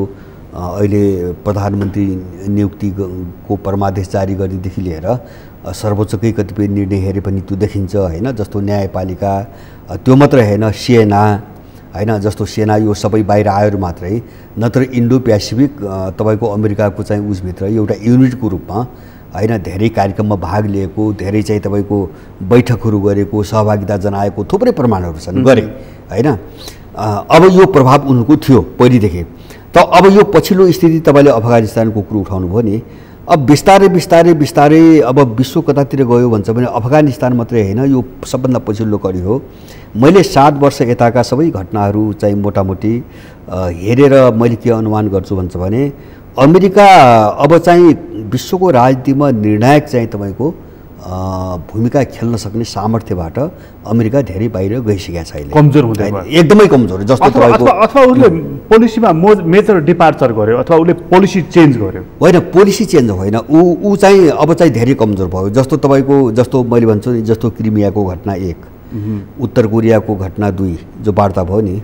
अहिले प्रधानमन्त्री नियुक्तिको परमादेश जारी गर्नेदेखि लिएर सर्वोच्चकै कतिपय निर्णय हेरे पनि त्यो देखिन्छ होइन। जस्तो न्यायपालिका त्यो मात्रै होइन, सेना होइन, जस्तो सेना यो सबै बाहिर आयो मात्रै नत्र इन्डो पेसिफिक तपाईँको अमेरिकाको चाहिँ उसभित्र एउटा युनिटको रूपमा होइन धेरै कार्यक्रममा भाग लिएको, धेरै चाहिँ तपाईँको बैठकहरू गरेको, सहभागिता जनाएको थुप्रै प्रमाणहरू छन् गरे होइन। अब यो प्रभाव उनको थियो पहिलेदेखि। त अब यो पछिल्लो स्थिति तपाईँले अफगानिस्तानको कुरो उठाउनु भयो नि, अब बिस्तारै अब विश्व कतातिर गयो भन्छ भने अफगानिस्तान मात्रै होइन यो सबभन्दा पछिल्लो कडी हो। मैले 7 वर्ष यताका सबै घटनाहरू चाहिँ मोटामोटी हेरेर मैले के अनुमान गर्छु भन्छ भने अमेरिका अब चाहिँ विश्वको राजनीतिमा निर्णायक चाहिँ तपाईँको भूमिका खेल्न सक्ने सामर्थ्यबाट अमेरिका धेरै बाहिर गइसकेको छ अहिले, कमजोर हुँदै एकदमै कमजोर। जस्तो तपाईँको अथवा उसले पोलिसीमा मेजर डिपार्चर गर्यो अथवा उसले पोलिसी चेन्ज गर्यो, होइन पोलिसी चेन्ज होइन, ऊ चाहिँ अब चाहिँ धेरै कमजोर भयो। जस्तो तपाईँको जस्तो मैले भन्छु नि, जस्तो क्रिमियाको घटना 1, उत्तर कोरियाको घटना 2 जो वार्ता भयो नि,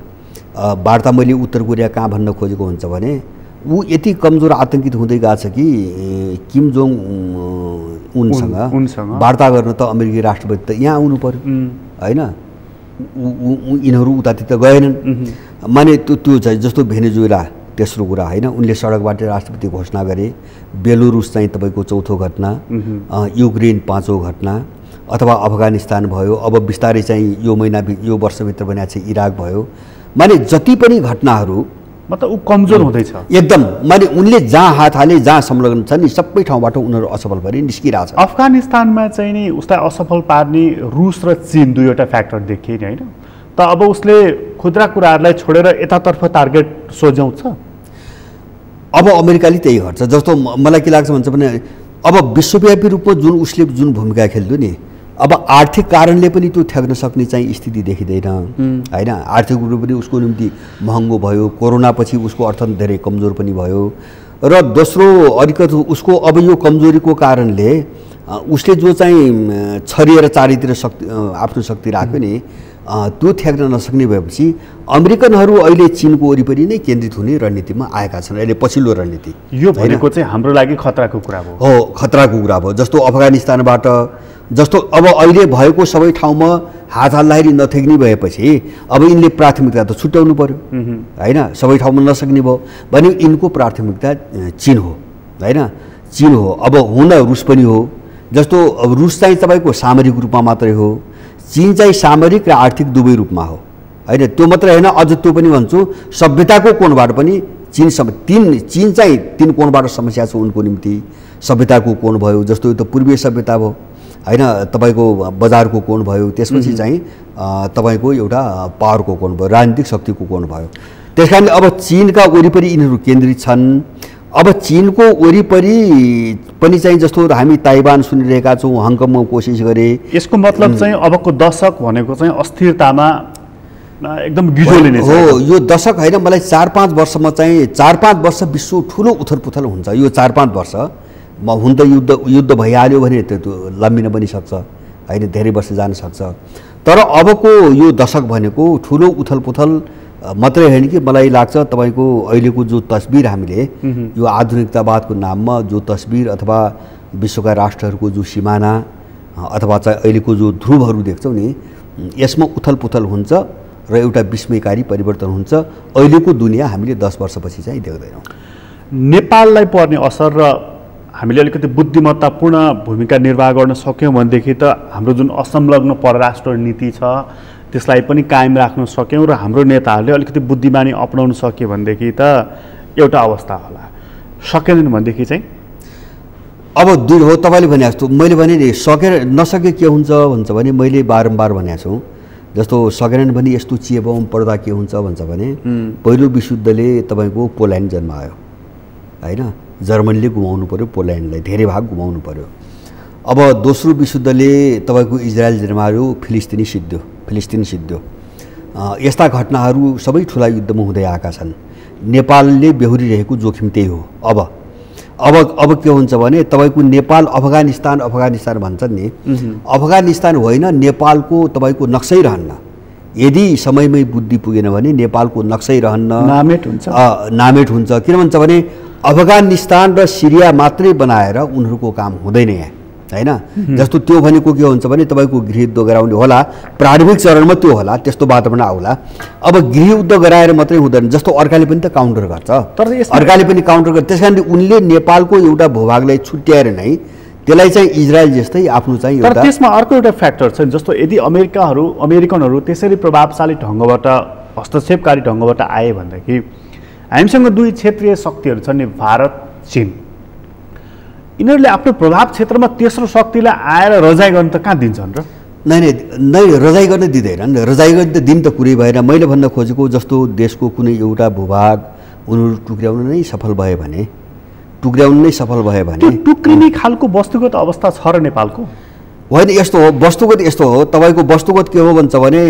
वार्ता मैले उत्तर कोरिया कहाँ भन्न खोजेको हुन्छ भने ऊ यति कमजोर आतंकित हुँदै गएको छ कि किम जोङ उनसँग वार्ता गर्न त अमेरिकी राष्ट्रपति त यहाँ आउनु पर्यो होइन। यिनीहरू उतातिर त गएनन्। माने त्यो चाहिँ जस्तो भेनेजुएला तेस्रो कुरा होइन, उनले सडकबाट राष्ट्रपति घोषणा गरे। बेलारुस चाहिँ तपाईँको चौथो घटना, युक्रेन 5औँ घटना, अथवा अफगानिस्तान भयो। अब बिस्तारै चाहिँ यो वर्षभित्र भने चाहिँ इराक भयो। माने जति पनि घटनाहरू मतलब ऊ कमजोर हुँदैछ एकदम। माने उनले जहाँ हात हाले जहाँ संलग्न छ नि सबै ठाउँबाट उनीहरू असफल भएर निस्किरहेछ। अफगानिस्तानमा चाहिँ नि उसलाई असफल पार्ने रुस र चीन दुईवटा फ्याक्टर देखिए नि होइन। त अब उसले खुद्रा कुराहरूलाई छोडेर यतातर्फ टार्गेट सोझ्याउँछ। अब अमेरिकाले त्यही गर्छ। जस्तो मलाई के लाग्छ भन्छ भने अब विश्वव्यापी रूपमा उसले जुन भूमिका खेल्थ्यो नि, अब आर्थिक कारणले पनि त्यो ठग्न सक्ने चाहिँ स्थिति देखिँदैन होइन। आर्थिक रूपले पनि उसको निम्ति महँगो भयो। कोरोना पछि उसको अर्थतन्त्र धेरै कमजोर पनि भयो। र दोस्रो अलिकति उसको अब यो कमजोरीको कारणले उसले जो चाहिँ छरिएर चारैतिर आफ्नो शक्ति राख्यो नि त्यो ठ्याक्न नसक्ने भएपछि अमेरिकनहरू अहिले चीनको वरिपरि नै केन्द्रित हुने रणनीतिमा आएका छन्। अहिले पछिल्लो रणनीति यो भनेको चाहिँ हाम्रो लागि खतराको कुरा हो। खतराको कुरा भयो। जस्तो अफगानिस्तानबाट जस्तो अब अहिले भएको सबै ठाउँमा हात हाल्दाखेरि नथेक्ने भएपछि अब यिनले प्राथमिकता त छुट्याउनु पर्यो होइन। सबै ठाउँमा नसक्ने भयो भने यिनको प्राथमिकता चीन हो होइन। चीन हो। अब हुन रुस पनि हो। जस्तो अब रुस चाहिँ तपाईँको सामरिक रूपमा मात्रै हो, चीन चाहिँ सामरिक र आर्थिक दुवै रूपमा हो होइन। त्यो मात्रै होइन, अझ त्यो पनि भन्छु सभ्यताको कोणबाट पनि चीन चाहिँ 3 कोणबाट समस्या छ उनको निम्ति। सभ्यताको कोण भयो, जस्तो यो त पूर्वीय सभ्यता भयो होइन, तपाईँको बजारको कोण भयो, त्यसपछि चाहिँ तपाईँको एउटा पावरको कोण भयो, राजनीतिक शक्तिको कोण भयो। त्यस कारण अब चीनका वरिपरि यिनीहरू केन्द्रित छन्। अब चीनको वरिपरि पनि चाहिँ जस्तो हामी ताइवान सुनिरहेका छौँ, हङकङमा कोसिस गरे। यसको मतलब चाहिँ अबको दशक भनेको चाहिँ अस्थिरतामा एकदम गिजोलिने हो। यो दशक होइन, मलाई 4-5 वर्षमा चाहिँ 4-5 वर्ष विश्व ठुलो उथलपुथल हुन्छ। यो 4-5 वर्ष हुन त युद्ध भइहाल्यो भने त्यो लम्बिन पनि सक्छ होइन, धेरै वर्ष जान सक्छ। तर अबको यो दशक भनेको ठुलो उथलपुथल मात्रै होइन कि मलाई लाग्छ तपाईँको अहिलेको जो तस्बिर हामीले यो आधुनिकतावादको नाममा जो तस्बिर अथवा विश्वका राष्ट्रहरूको जो सिमाना अथवा चाहिँ अहिलेको जो ध्रुवहरू देख्छौँ नि, यसमा उथलपुथल हुन्छ र एउटा विस्मयकारी परिवर्तन हुन्छ। अहिलेको दुनियाँ हामीले 10 वर्षपछि चाहिँ देख्दैनौँ। नेपाललाई पर्ने असर र हामीले अलिकति बुद्धिमत्तापूर्ण भूमिका निर्वाह गर्न सक्यौँ भनेदेखि त हाम्रो जुन असंलग्न परराष्ट्र नीति छ त्यसलाई पनि कायम राख्न सक्यौँ र हाम्रो नेताहरूले अलिकति बुद्धिमानी अपनाउन सक्यो भनेदेखि त एउटा अवस्था होला। सकेनन् भनेदेखि चाहिँ अब दुई हो। तपाईँले भने जस्तो मैले भने नि सकेर नसके के हुन्छ भन्छ भने मैले बारम्बार भनेको छु। जस्तो सकेनन् भने यस्तो चेपम पर्दा के हुन्छ भन्छ भने पहिलो विश्वयुद्धले तपाईँको पोल्यान्ड जन्मायो होइन, जर्मनीले गुमाउनु पर्यो पोल्यान्डलाई, धेरै भाग गुमाउनु पर्यो। अब दोस्रो विश्वयुद्धले तपाईँको इजरायल जन्मायो, फिलिस्तिन सिद्धियो। यस्ता घटनाहरू सबै ठुला युद्धमा हुँदै आएका छन्। नेपालले बेहोरिरहेको जोखिम त्यही हो। अब के हुन्छ भने तपाईँको नेपाल अफगानिस्तान भन्छन् नि, अफगानिस्तान होइन, नेपालको तपाईँको नक्सै रहन्न। यदि समयमै बुद्धि पुगेन भने नेपालको नक्सै रहन्न, नामेट हुन्छ। किन भन्छ भने अफगानिस्तान र सिरिया मात्रै बनाएर उनीहरूको काम हुँदैन यहाँ होइन। जस्तो त्यो भनेको के हुन्छ भने तपाईँको गृहयुद्ध गराउने होला, प्रारम्भिक चरणमा त्यो होला, त्यस्तो वातावरण आउला। अब गृहयुद्ध गराएर मात्रै हुँदैन, जस्तो अर्काले पनि त काउन्टर गर्छ, अर्काले पनि काउन्टर गर्छ। त्यस कारण उनले नेपालको एउटा भूभागलाई छुट्याएर नै त्यसलाई चाहिँ इजरायल जस्तै आफ्नो चाहिँ एउटा। त्यसमा अर्को एउटा फ्याक्टर छ, जस्तो यदि अमेरिकनहरू त्यसरी प्रभावशाली ढङ्गबाट हस्तक्षेपकारी ढङ्गबाट आए भनेदेखि हामीसँग दुई क्षेत्रीय शक्तिहरू छन् नि, भारत चीन। यिनीहरूले आफ्नो प्रभाव क्षेत्रमा तेस्रो शक्तिलाई आएर रजाइ गर्न त कहाँ दिन्छन् र? नै रजाइ गर्न दिँदैनन्। रजाइ गर्न त दिन त कुरै भएन। मैले भन्न खोजेको जस्तो देशको कुनै एउटा भूभाग उनीहरू टुक्र्याउन नै सफल भयो भने टुक्रिने खालको वस्तुगत अवस्था छ र नेपालको? होइन, यस्तो हो वस्तुगत, यस्तो हो तपाईँको वस्तुगत के हो भन्छ भने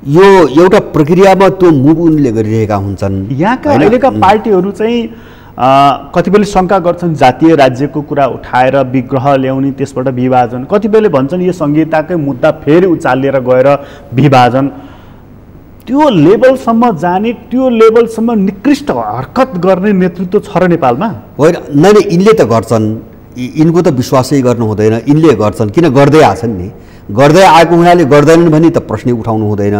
यो एउटा प्रक्रियामा त्यो मुभ उनले गरिरहेका हुन्छन्। यहाँका अहिलेका पार्टीहरू चाहिँ कतिपयले शङ्का गर्छन् जातीय राज्यको कुरा उठाएर विग्रह ल्याउने, त्यसबाट विभाजन। कतिपयले भन्छन् यो संहिताकै मुद्दा फेरि उचालिएर गएर विभाजन। त्यो लेभलसम्म जाने, त्यो लेभलसम्म निकृष्ट हरकत गर्ने नेतृत्व छ र नेपालमा? होइन, नै यिनले त गर्छन्, यिनको त विश्वासै गर्नु हुँदैन। यिनले गर्छन्, किन गर्दै आछन् नि, गर्दै आएको हुनाले गर्दैनन् भने त प्रश्नै उठाउनु हुँदैन।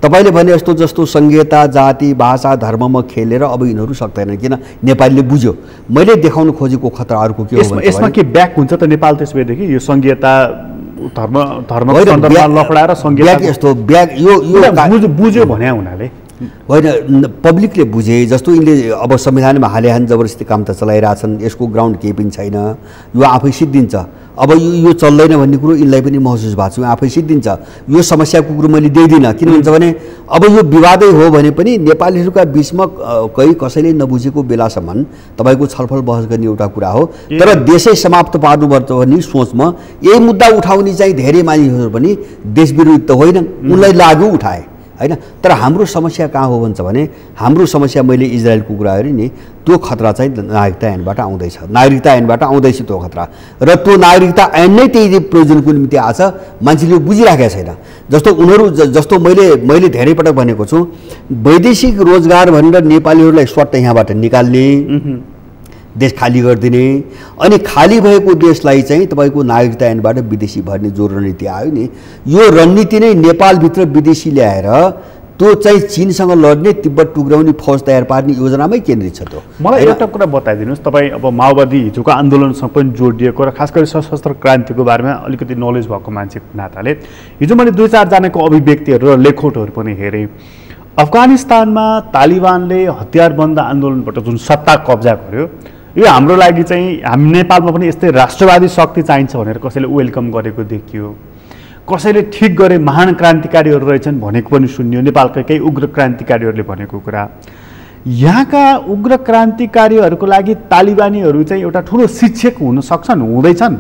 तपाईँले भने जस्तो संहिता जाति भाषा धर्ममा खेलेर अब यिनीहरू सक्दैनन्, किन नेपालीले बुझ्यो। मैले देखाउन खोजेको खतराहरूको के हो? यसमा के ब्याक हुन्छ त नेपाल त्यसैदेखि? यो संहिता धर्म लफडाएर संहिता यस्तो ब्याक यो बुझ्यो भने हुनाले होइन, पब्लिकले बुझे। जस्तो यिनले अब संविधानमा हालेहान जबरजस्ती काम त चलाइरहेछन्, यसको ग्राउन्ड केही पनि छैन, यो आफै सिद्धिन्छ। अब यो चल्दैन भन्ने कुरो यिनलाई पनि महसुस भएको छ, आफै सिद्धिन्छ। यो समस्याको कुरो मैले देख्दिनँ। किन भन्छ भने अब यो विवादै हो भने पनि नेपालीहरूका बिचमा कसैले नबुझेको बेलासम्म तपाईँको छलफल बहस गर्ने एउटा कुरा हो। तर देशै समाप्त पार्नुपर्छ भन्ने सोचमा यही मुद्दा उठाउने चाहिँ धेरै मानिसहरू पनि देशविरोधी त होइनन्, उनलाई लागु उठाए होइन। तर हाम्रो समस्या कहाँ हो भन्छ भने हाम्रो समस्या, मैले इजरायलको कुरा गरेँ नि, त्यो खतरा चाहिँ नागरिकता ऐनबाट आउँदैछ। नागरिकता ऐनबाट आउँदैछ त्यो खतरा, र त्यो नागरिकता ऐन नै त्यही प्रयोजनको निम्ति आछ। मान्छेले बुझिराखेका छैन। जस्तो उनीहरू जस्तो मैले धेरै पटक भनेको छु, वैदेशिक रोजगार भनेर नेपालीहरूलाई स्वाट यहाँबाट निकाल्ने, देश खाली गरिदिने, अनि खाली भएको देशलाई चाहिँ तपाईँको नागरिकता ऐनबाट विदेशी भर्ने जो रणनीति आयो नि, यो रणनीति नै नेपालभित्र विदेशी ल्याएर त्यो चाहिँ चीनसँग लड्ने, तिब्बत टुक्राउने, फौज तयार पार्ने योजनामै केन्द्रित छ। त्यो मलाई एउटा कुरा बताइदिनुहोस्, तपाईँ अब माओवादी हिजोको आन्दोलनसँग पनि जोडिएको र खास गरी सशस्त्र क्रान्तिको बारेमा अलिकति नलेज भएको मान्छेको नाताले हिजो मैले 2-4जनाको अभिव्यक्तिहरू र लेखौटहरू पनि हेरेँ। अफगानिस्तानमा तालिबानले हतियारबन्द आन्दोलनबाट जुन सत्ता कब्जा गर्यो, यो हाम्रो लागि चाहिँ हामी नेपालमा पनि यस्तै राष्ट्रवादी शक्ति चाहिन्छ भनेर कसैले वेलकम गरेको देखियो, कसैले ठिक गरे महान क्रान्तिकारीहरू रहेछन् भनेको पनि सुनियो, नेपालका केही उग्र क्रान्तिकारीहरूले भनेको कुरा। यहाँका उग्र क्रान्तिकारीहरूको लागि तालिबानीहरू चाहिँ एउटा ठुलो शिक्षक हुन सक्छन्, हुँदैछन्?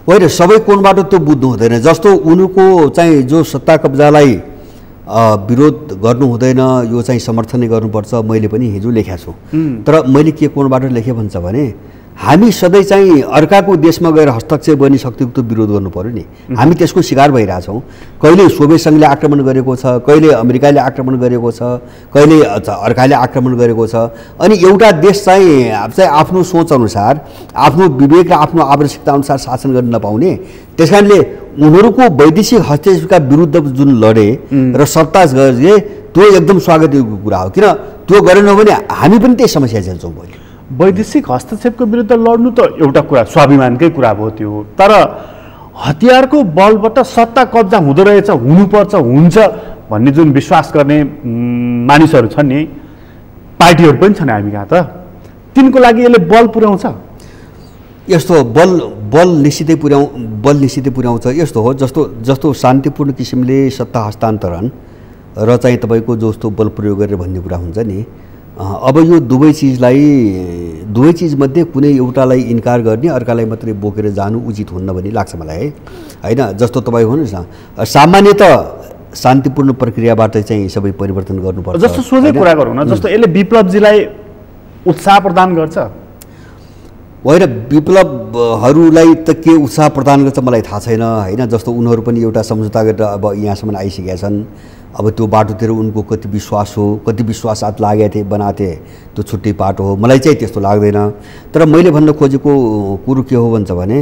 होइन, सबै कोणबाट त्यो बुझ्नु हुँदैन। जस्तो उनीहरूको चाहिँ जो सत्ता कब्जालाई विरोध गर्नु हुँदैन, यो चाहिँ समर्थनै गर्नुपर्छ, मैले पनि हिजो लेखेको छु। तर मैले के कोणबाट लेखेँ भन्छ भने हामी सधैँ चाहिँ अर्काको देशमा गएर हस्तक्षेप गर्ने शक्तिको त विरोध गर्नु पर्यो नि। हामी त्यसको शिकार भइरहेछौँ। कहिले सोभियत सङ्घले आक्रमण गरेको छ, कहिले अमेरिकाले आक्रमण गरेको छ, कहिले अर्काले आक्रमण गरेको छ। अनि एउटा देश चाहिँ आफ्नो सोचअनुसार, आफ्नो विवेक र आफ्नो आवश्यकताअनुसार शासन गर्न नपाउने, त्यस कारणले उनीहरूको वैदेशिक हस्तक्षेपका विरुद्ध जुन लडे र सत्ता गरे, त्यो एकदम स्वागत योग्य कुरा हो। किन त्यो गरेन भने हामी पनि त्यही समस्या झेल्छौँ। वैदेशिक हस्तक्षेपको विरुद्ध लड्नु त एउटा कुरा स्वाभिमानकै कुरा भयो त्यो, तर हतियारको बलबाट सत्ता कब्जा हुँदो रहेछ, हुनुपर्छ, हुन्छ भन्ने जुन विश्वास गर्ने मानिसहरू छन् नि, पार्टीहरू पनि छन् हामी कहाँ, त तिनको लागि यसले बल पुर्याउँछ? यस्तो बल निश्चितै पुर्याउँछ। यस्तो हो, जस्तो शान्तिपूर्ण किसिमले सत्ता हस्तान्तरण र चाहिँ तपाईँको जस्तो बल प्रयोग गरेर भन्ने कुरा हुन्छ नि, अब यो दुवै चिजमध्ये कुनै एउटालाई इन्कार गर्ने, अर्कालाई मात्रै बोकेर जानु उचित हुन्न भन्ने लाग्छ मलाई, है होइन? जस्तो तपाईँ भन्नुहोस् न, सामान्यतः शान्तिपूर्ण प्रक्रियाबाट चाहिँ सबै परिवर्तन गर्नुपर्छ। जस्तो सोझै कुरा गरौँ न, जस्तो यसले विप्लवजीलाई उत्साह प्रदान गर्छ? होइन, विप्लवहरूलाई त के उत्साह प्रदान गर्छ मलाई थाहा छैन, होइन? जस्तो उनीहरू पनि एउटा सम्झौता गरेर अब यहाँसम्म आइसकेका छन्, अब त्यो बाटोतिर उनको कति विश्वास हो, कति विश्वासात लागेका थिए, बनाएको थिए, त्यो छुट्टै बाटो हो, मलाई चाहिँ त्यस्तो लाग्दैन। तर मैले भन्न खोजेको कुरो के हो भन्छ भने,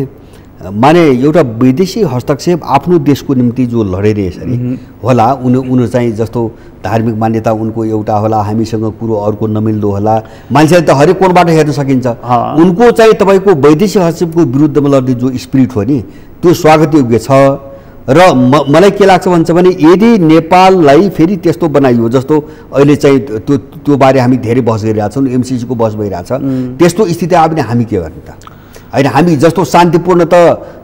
माने एउटा वैदेशिक हस्तक्षेप आफ्नो देशको निम्ति जो लडिरहेछ नि होला, उनीहरू चाहिँ जस्तो धार्मिक मान्यता उनको एउटा होला, हामीसँग कुरो अर्को नमिल्दो होला, मान्छेले त हरेक कोणबाट हेर्न सकिन्छ। उनको चाहिँ तपाईँको वैदेशिक हस्तक्षेपको विरुद्धमा लड्ने जो स्पिरिट हो नि, त्यो स्वागतयोग्य छ। र मलाई के लाग्छ भन्छ भने, यदि नेपाललाई फेरि त्यस्तो बनाइयो, जस्तो अहिले चाहिँ त्यो बारे हामी धेरै बहस गरिरहेछौँ, एमसिसीको बहस भइरहेछ, त्यस्तो स्थिति आयो भने हामी के गर्ने त? होइन, हामी जस्तो शान्तिपूर्ण त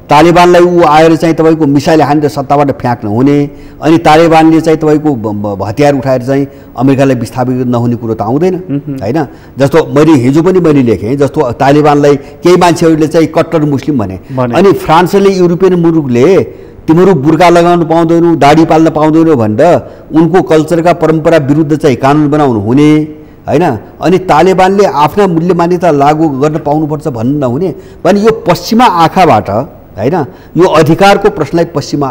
तालिबानलाई आएर चाहिँ तपाईँको मिसाइल हानेर सत्ताबाट फ्याँक्न हुने, अनि तालिबानले चाहिँ तपाईँको हतियार उठाएर चाहिँ अमेरिकालाई विस्थापित नहुने कुरो त आउँदैन, होइन? जस्तो हिजो पनि मैले लेखेँ, जस्तो तालिबानलाई केही मान्छेहरूले चाहिँ कट्टर मुस्लिम भने, अनि फ्रान्सले युरोपियन मुलुकले तिमीहरू बुर्का लगाउनु पाउँदैनौ, दाढी पाल्न पाउँदैनौ भनेर उनको कल्चरका परम्परा विरुद्ध चाहिँ कानुन बनाउनु हुने, होइन? अनि तालिबानले आफ्ना मूल्य मान्यता लागू गर्न पाउनुपर्छ भन्नु नहुने। भने यो पश्चिमा आँखाबाट, होइन, यो अधिकारको प्रश्नलाई पश्चिमा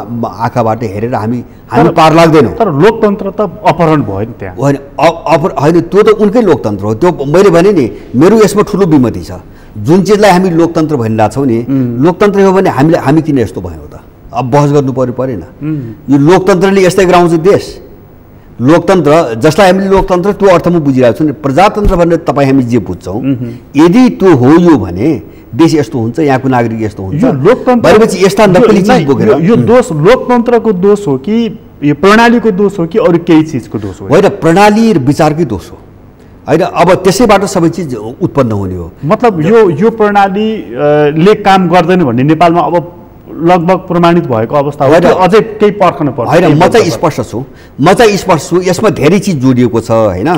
आँखाबाट हेरेर हामी पार लाग्दैनौँ। तर लोकतन्त्र त अपहरण भयो नि त्यहाँ, होइन, त्यो त उनकै लोकतन्त्र हो। त्यो मैले भने नि, मेरो यसमा ठुलो विमति छ। जुन चिजलाई हामी लोकतन्त्र भनिरहेछौँ नि, लोकतन्त्र हो भने हामी किन यस्तो भयौँ त? अब बहस गर्नु परेन। यो लोकतन्त्रले यस्तै गराउँछ देश। लोकतन्त्र जसलाई हामीले लोकतन्त्र त्यो अर्थमा बुझिरहेको छौँ, प्रजातन्त्र भनेर तपाईँ हामी जे बुझ्छौँ, यदि त्यो हो यो भने देश यस्तो हुन्छ, यहाँको नागरिक यस्तो हुन्छ। भनेपछि यस्ता नक्कली चिज बोकेर यो दोष लोकतन्त्रको दोष हो कि यो प्रणालीको दोष हो कि अरू केही चिजको दोष हो? होइन, प्रणाली र विचारकै दोष हो, होइन? अब त्यसैबाट सबै चिज उत्पन्न हुने हो। मतलब यो प्रणालीले काम गर्दैन भन्ने नेपालमा अब लगभग प्रमाणित भएको अवस्था हो, अझै केही पर्खन पर्छ? होइन, म चाहिँ स्पष्ट छु। यसमा धेरै चिज जोडिएको छ, होइन?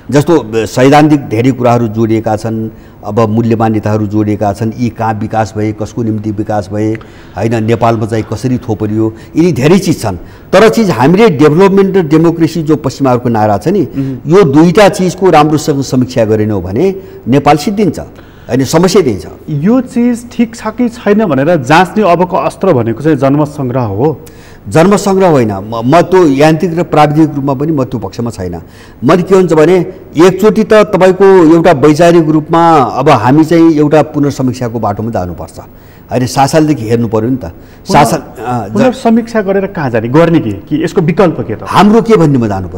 जस्तो सैद्धान्तिक धेरै कुराहरू जोडिएका छन्, अब मूल्य मान्यताहरू जोडिएका छन्, यी कहाँ विकास भए, कसको निम्ति विकास भए, होइन? नेपालमा चाहिँ कसरी थोपरियो, यिनी धेरै चिज छन्। तर चिज हामीले डेभलपमेन्ट र डेमोक्रेसी जो पश्चिमाहरूको नारा छ नि, यो दुईटा चिजको राम्रोसँग समीक्षा गरेनौँ भने नेपाल सिद्धिन्छ, होइन? समस्या त्यही छ। यो चिज ठिक छ कि छैन भनेर जाँच्ने अबको अस्त्र भनेको चाहिँ जनमत सङ्ग्रह हो? जनमत सङ्ग्रह होइन, म त्यो यान्त्रिक र प्राविधिक रूपमा पनि म त्यो पक्षमा छैन। मैले के हुन्छ भने, एकचोटि त तपाईँको एउटा वैचारिक रूपमा अब हामी चाहिँ एउटा पुनर्समीक्षाको बाटोमा जानुपर्छ, होइन? शासनदेखि हेर्नु पऱ्यो नि त। पुनर्समीक्षा गरेर कहाँ जाने, गर्ने कि यसको विकल्प के त? हाम्रो के भन्नेमा जानु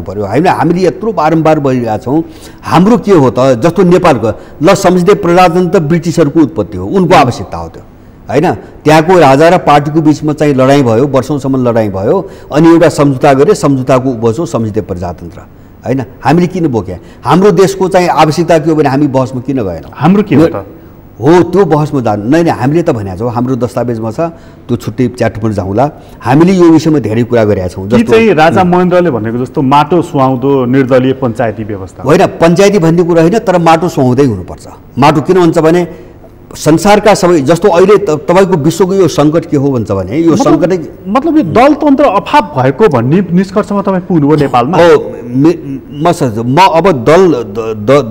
पऱ्यो, हामीले यत्रो बारम्बार भइरहेछौँ। हाम्रो के हो त? जस्तो नेपालको ल सम्झिँदै प्रजातन्त्र ब्रिटिसहरूको उत्पत्ति हो, उनको आवश्यकता हो त्यो, होइन? त्यहाँको राजा र पार्टीको बिचमा चाहिँ लडाइँ भयो, वर्षौँसम्म लडाइँ भयो, अनि एउटा सम्झौता गरे, सम्झौताको उपज हो सम्झिँदै प्रजातन्त्र, होइन? हामीले किन बोक्या? हाम्रो देशको चाहिँ आवश्यकता के हो भने हामी बहसमा किन गएनौँ? हाम्रो के हो त? हो त्यो बहसमा जानु नै हामीले त भनेको छौँ, हाम्रो दस्तावेजमा छ, त्यो छुट्टै च्याप्टरमा जाउँला। हामीले यो विषयमा धेरै कुरा गरेका छौँ। जस्तो चाहिँ राजा महेन्द्रले भनेको जस्तो माटो सुहाउँदो निर्दलीय पञ्चायती व्यवस्था होइन, पञ्चायती भन्ने कुरा होइन, तर माटो सुहाउँदै हुनुपर्छ। माटो किन भन्छ भने, संसारका सबै जस्तो अहिले तपाईँको विश्वको यो सङ्कट के हो भन्छ भने, यो सङ्कटै मतलब यो दलतन्त्र अभाव भएको भन्ने निष्कर्षमा तपाईँ पुग्नुभयो नेपालमा? हो, म अब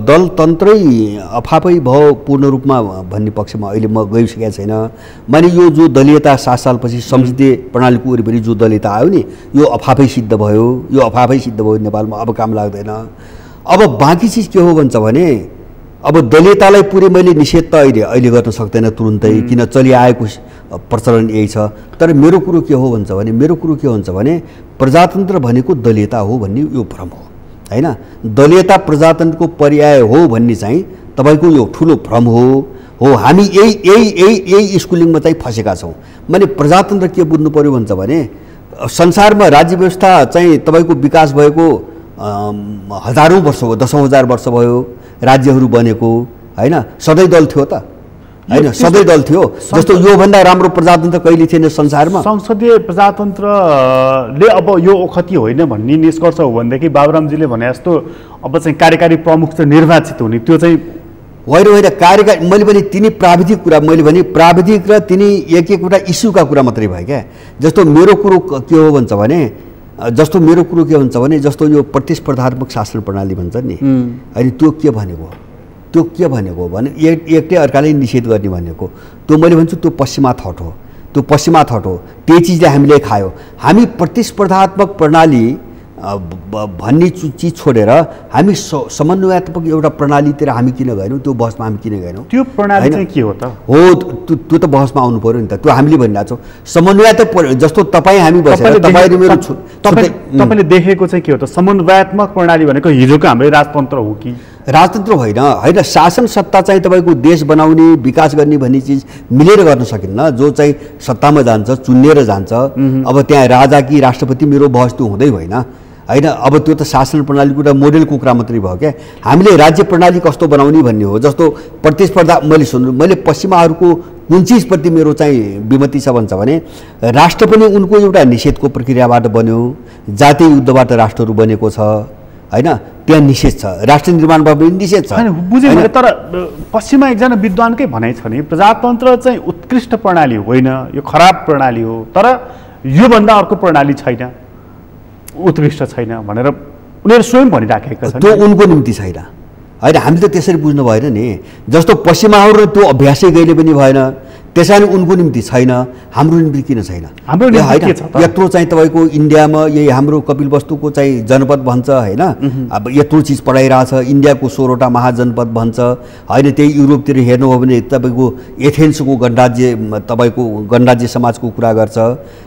दलतन्त्रै अभावै भयो पूर्ण रूपमा भन्ने पक्षमा अहिले म गइसकेको छैन। मैले यो जो दलीयता 7 सालपछि संसदीय प्रणालीको वरिपरि जो दलीयता आयो नि, यो अभावै सिद्ध भयो नेपालमा, अब काम लाग्दैन। अब बाँकी चिज के हो भन्छ भने, अब दलीयतालाई पुरै मैले निषेध त अहिले गर्न सक्दैन तुरुन्तै, किन चलिआएको प्रचलन यही छ। तर मेरो कुरो के हो भन्छ भने, प्रजातन्त्र भनेको दलीयता हो भन्ने यो भ्रम हो, हैन। दलीयता प्रजातन्त्रको पर्याय हो भन्ने चाहिँ तपाईँको यो ठुलो भ्रम हो। हामी यही स्कुलिङमा चाहिँ फसेका छौँ। मैले प्रजातन्त्र के बुझ्नु पर्यो भन्छ भने संसारमा राज्य व्यवस्था चाहिँ तपाईँको विकास भएको हजारौँ वर्ष भयो, 10,000 वर्ष भयो राज्यहरू बनेको हैन। सधैँ दल थियो त हैन, सधैँ दल थियो। जस्तो योभन्दा राम्रो प्रजातन्त्र कहिले थिएन संसारमा। संसदीय प्रजातन्त्रले अब यो ओखती होइन भन्ने निष्कर्ष हो भनेदेखि बाबुरामजीले भने जस्तो अब चाहिँ कार्यकारी प्रमुख चाहिँ निर्वाचित हुने त्यो चाहिँ होइन कार्यकारी। मैले भने तिनी प्राविधिक कुरा, मैले भने प्राविधिक र तिनी एक एकवटा इस्युका कुरा मात्रै भयो क्या। जस्तो मेरो कुरो के हो भन्छ भने जस्तो यो प्रतिस्पर्धात्मक शासन प्रणाली भन्छ नि होइन, त्यो के भनेको भने एकले अर्कालाई निषेध गर्ने भनेको, त्यो मैले भन्छु त्यो पश्चिमा थट हो। त्यही चिजले हामीले खायो। हामी प्रतिस्पर्धात्मक प्रणाली भन्ने चिज छोडेर हामी समन्वयात्मक एउटा प्रणालीतिर हामी किन गएनौँ? त्यो बहसमा हामी किन गएनौँ? त्यो प्रणाली चाहिँ के हो त? हो त्यो त बहसमा आउनु पर्यो नि त। त्यो हामीले भनिरहेको छौँ समन्वय जस्तो तपाईँ हामी बसेर तपाईँले देखेको चाहिँ के हो त? समन्वयात्मक प्रणाली भनेको हिजोको हाम्रो राजतन्त्र हो कि? राजतन्त्र होइन। शासन सत्ता चाहिँ तपाईँको देश बनाउने विकास गर्ने भन्ने चिज मिलेर गर्न सकिन्न। जो चाहिँ सत्तामा जान्छ चुनिएर जान्छ। अब त्यहाँ राजा कि राष्ट्रपति मेरो बहस त्यो हुँदै होइन होइन। अब त्यो त शासन प्रणालीको एउटा मोडेलको कुरा मात्रै भयो क्या। हामीले राज्य प्रणाली कस्तो बनाउने भन्ने हो। जस्तो प्रतिस्पर्धा मैले पश्चिमाहरूको कुन चिजप्रति मेरो चाहिँ विमति छ भन्छ भने राष्ट्र पनि उनको एउटा निषेधको प्रक्रियाबाट बन्यो। जातीय युद्धबाट राष्ट्रहरू बनेको छ हैन। त्यहाँ निषेध छ, राष्ट्र निर्माणमा पनि निषेध छ। बुझेँ मैले। तर पश्चिममा एकजना विद्वानकै भनाइ छ नि, प्रजातन्त्र चाहिँ उत्कृष्ट प्रणाली होइन, यो खराब प्रणाली हो। तर योभन्दा अर्को प्रणाली छैन, उत्कृष्ट छैन भनेर उनीहरू स्वयं भनिराखेका छन्। त्यो उनको निम्ति छैन होइन। हामीले त त्यसरी बुझ्नु भएन नि। जस्तो पश्चिमाहरू त्यो अभ्यासै कहिले पनि भएन, त्यसैले उनको निम्ति छैन। हाम्रो निम्ति किन छैन? हाम्रो निम्ति के छ त? यत्रो चाहिँ तपाईँको इन्डियामा यही हाम्रो कपिलवस्तुको चाहिँ जनपद भन्छ होइन। अब यत्रो चिज पढाइरहेछ। इन्डियाको 16वटा महाजनपद भन्छ होइन। त्यही युरोपतिर हेर्नुभयो भने तपाईँको एथेन्सको गणराज्य समाजको कुरा गर्छ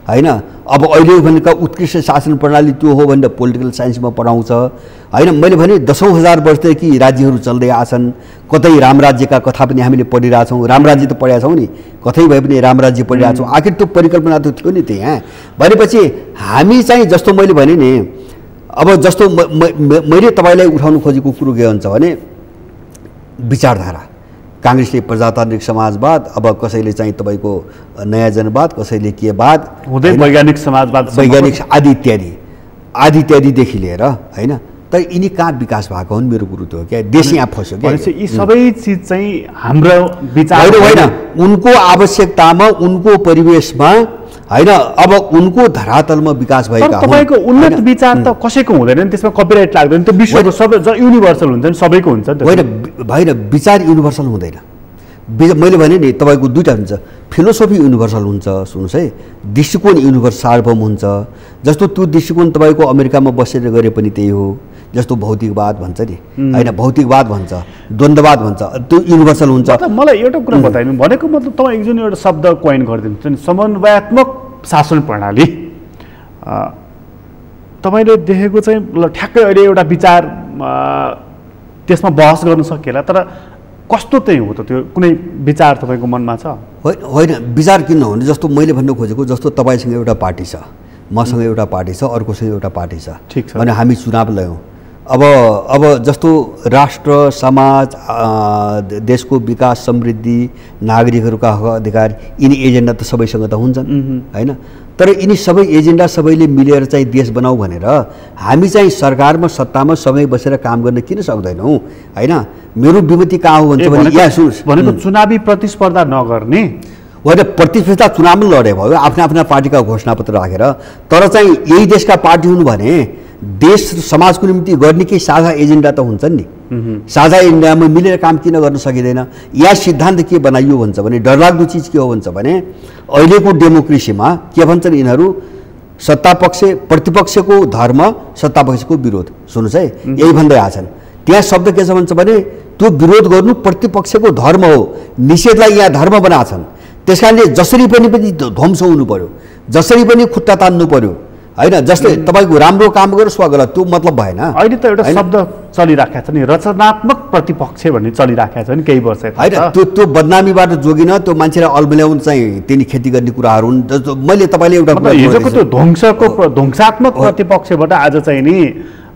होइन। अब अहिले भनेका उत्कृष्ट शासन प्रणाली त्यो हो भनेर पोलिटिकल साइन्समा पढाउँछ होइन। मैले भने 10,000 वर्षदेखि राज्यहरू चल्दै आछन्। कतै रामराज्यका कथा पनि हामीले पढिरहेछौँ। रामराज्य त पढेका छौँ नि, कतै भए पनि रामराज्य पढिरहेको छौँ। आखिर त्यो परिकल्पना त थियो नि त्यहाँ। भनेपछि हामी चाहिँ जस्तो मैले भने नि, अब जस्तो मैले तपाईँलाई उठाउनु खोजेको कुरो के हुन्छ भने विचारधारा। काङ्ग्रेसले प्रजातान्त्रिक समाजवाद, अब कसैले चाहिँ तपाईँको नयाँ जनवाद, कसैले के वाद हुँदै वैज्ञानिक समाजवाद, वैज्ञानिक आदि इत्यादिदेखि लिएर होइन। तर यिनी कहाँ विकास भएको हुन्? मेरो कुरो त्यो क्या, देश यहाँ फस्यो क्या। यी सबै चिज चाहिँ हाम्रो विचार होइन, उनको आवश्यकतामा उनको परिवेशमा होइन। अब उनको धरातलमा विकास भएका तपाईँको उन्नत विचार त कसैको हुँदैन नि, त्यसमा कपिराइट लाग्दैन। त्यो विश्वको सबै युनिभर्सल हुन्छ नि, सबैको हुन्छ नि। होइन विचार युनिभर्सल हुँदैन। मैले भने नि तपाईँको दुईवटा हुन्छ, फिलोसफी युनिभर्सल हुन्छ। सुन्नुहोस् है, दृष्टिकोण युनिभर्सल सार्वभौम हुन्छ। जस्तो त्यो दृष्टिकोण तपाईँको अमेरिकामा बसेर गरे पनि त्यही हो। जस्तो भौतिकवाद भन्छ नि होइन, भौतिकवाद भन्छ, द्वन्द्ववाद भन्छ, त्यो युनिभर्सल हुन्छ। मलाई एउटा कुरा बताइदिनु भनेको मतलब तपाईँ एकजना एउटा शब्द कोइन गरिदिनुहुन्छ नि, समन्वयात्मक शासन प्रणाली। तपाईँले देखेको चाहिँ ठ्याक्कै अहिले एउटा विचार त्यसमा बहस गर्न सकिएला, तर कस्तो चाहिँ हो त त्यो? कुनै विचार तपाईँको मनमा छ? होइन विचार किन नहुने? जस्तो मैले भन्नु खोजेको, जस्तो तपाईँसँग एउटा पार्टी छ, मसँग एउटा पार्टी छ, अर्कोसँग एउटा पार्टी छ, ठिक छ भने हामी चुनाव ल्यायौँ। अब जस्तो राष्ट्र समाज देशको विकास समृद्धि नागरिकहरूका हक अधिकार यिनी एजेन्डा त सबैसँग त हुन्छन् होइन। तर यिनी सबै एजेन्डा सबैले मिलेर चाहिँ देश बनाऊ भनेर हामी चाहिँ सरकारमा सत्तामा समय बसेर काम गर्न किन सक्दैनौँ होइन। मेरो विमति कहाँ हो भन्छ भने भनेको चुनावी प्रतिस्पर्धा नगर्ने होइन, प्रतिस्पर्धा चुनावमा लडे भयो आफ्ना आफ्ना पार्टीका घोषणापत्र राखेर। तर चाहिँ यही देशका पार्टी हुनु भने देश समाजको निम्ति गर्ने केही साझा एजेन्डा त हुन्छन् नि। साझा एजेन्डामा मिलेर काम किन गर्न सकिँदैन? यहाँ सिद्धान्त के बनाइयो भन्छ भने, डरलाग्दो चिज के हो भन्छ भने अहिलेको डेमोक्रेसीमा के भन्छन् यिनीहरू, सत्तापक्ष प्रतिपक्षको धर्म सत्तापक्षको विरोध। सुन्नुहोस् है, यही भन्दै आछन्। त्यहाँ शब्द के छ भन्छ भने त्यो विरोध गर्नु प्रतिपक्षको धर्म हो, निषेधलाई यहाँ धर्म बनाछन्। त्यस कारणले जसरी पनि ध्वंस हुनु पर्यो, जसरी पनि खुट्टा तान्नु पर्यो होइन। जस्तै तपाईँको राम्रो काम गरोस् वा गलत त्यो मतलब भएन। अहिले त एउटा शब्द चलिराखेको छ नि, रचनात्मक प्रतिपक्ष भन्ने चलिराखेको छ नि केही वर्ष। होइन त्यो बदनामीबाट जोगिन त्यो मान्छेलाई अल्मल्याउनु चाहिँ तिनी खेती गर्ने कुराहरू हुन्। जस्तो मैले तपाईँले एउटा हिजोको त्यो ध्वंसात्मक प्रतिपक्षबाट आज चाहिँ नि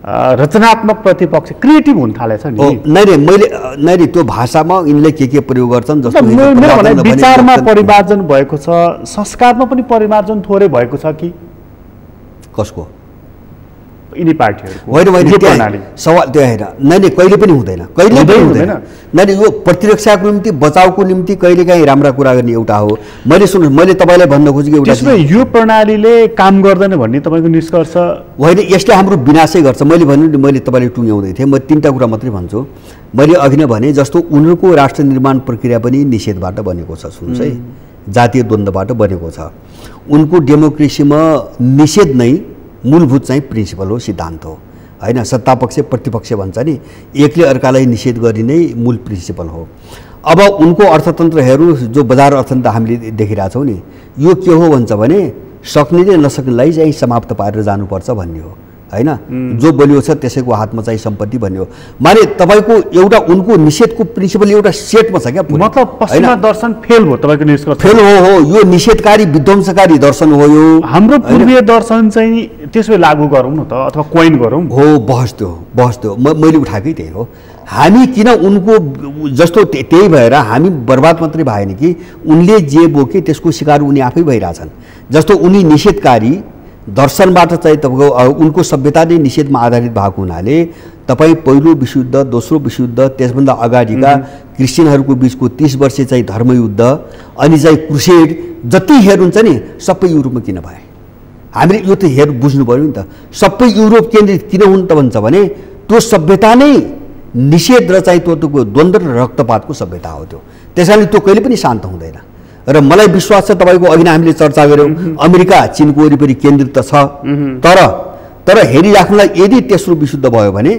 रचनात्मक प्रतिपक्ष क्रिएटिभ हुन थालेछ नि। नै त्यो भाषामा यिनले के प्रयोग गर्छन् जस्तो विचारमा परिमार्जन भएको छ, संस्कारमा पनि परिमार्जन थोरै भएको छ कि कसको? यिनी पार्टीहरूको होइन सवाल त्यो होइन। नै कहिले पनि हुँदैन, कहिले पनि हुँदैन। नै यो प्रतिरक्षाको निम्ति बचाउको निम्ति कहिलेकाहीँ राम्रा कुरा गर्ने एउटा हो। मैले तपाईँलाई भन्न खोजेको एउटा त्यसमा यो प्रणालीले काम गर्दैन भन्ने तपाईँको निष्कर्ष होइन। यसले हाम्रो विनाशै गर्छ। मैले भन्नु नि, मैले तपाईँले टुङ्ग्याउँदै थिएँ। म 3टा कुरा मात्रै भन्छु। मैले अघि नै भने जस्तो उनीहरूको राष्ट्र निर्माण प्रक्रिया पनि निषेधबाट बनेको छ। सुन्नुहोस् है, जातीय द्वन्द्वबाट बनेको छ। उनको डेमोक्रेसीमा निषेध नै मूलभूत चाहिँ प्रिन्सिपल हो, सिद्धान्त हो होइन। सत्तापक्ष प्रतिपक्ष भन्छ नि, एकले अर्कालाई निषेध गर्ने नै मूल प्रिन्सिपल हो। अब उनको अर्थतन्त्र हेर्नु, जो बजार अर्थतन्त्र हामीले देखिरहेछौँ नि, यो के हो भन्छ भने सक्नेले नसक्नेलाई चाहिँ समाप्त पारेर जानुपर्छ भन्ने हो होइन। जो बलियो छ त्यसैको हातमा चाहिँ सम्पत्ति भन्ने हो। माने तपाईँको एउटा उनको निषेधको प्रिन्सिपल एउटा सेटमा छ क्या, मतलब पश्चिमा दर्शन फेल हो तपाईँको निष्कर्ष? फेल हो। यो निषेधकारी विध्वंसकारी दर्शन हो। यो हाम्रो पूर्वीय दर्शन चाहिँ त्यसो लागू गरौँ न त, अथवा कोइन गरौँ हो। बहस त्यो मैले उठाएकै त्यही हो। हामी किन उनको जस्तो त्यही भएर हामी बर्बाद मात्रै भएन कि उनले जे बोके त्यसको शिकार उनी आफै भइरहेछन्। जस्तो उनी निषेधकारी दर्शनबाट चाहिँ तपाईँको उनको सभ्यता नै निषेधमा आधारित भएको हुनाले तपाईँ पहिलो विश्वयुद्ध, दोस्रो विश्वयुद्ध, त्यसभन्दा अगाडिका क्रिस्चियनहरूको बिचको 30 वर्षे चाहिँ धर्मयुद्ध, अनि चाहिँ क्रुसेड जति हेर्नुहुन्छ नि सबै युरोपमा किन भए? हामीले यो त बुझ्नु पऱ्यो नि त। सबै युरोप केन्द्रित किन हुन् त भन्छ भने त्यो सभ्यता नै निषेध र चाहिँ त्यो द्वन्द्व र रक्तपातको सभ्यता हो त्यो। त्यसैले त्यो कहिले पनि शान्त हुँदैन। र मलाई विश्वास छ तपाईँको अघि नै हामीले चर्चा गऱ्यौँ, अमेरिका चीनको वरिपरि केन्द्रित त छ, तर हेरिराख्नुलाई यदि तेस्रो विशुद्ध भयो भने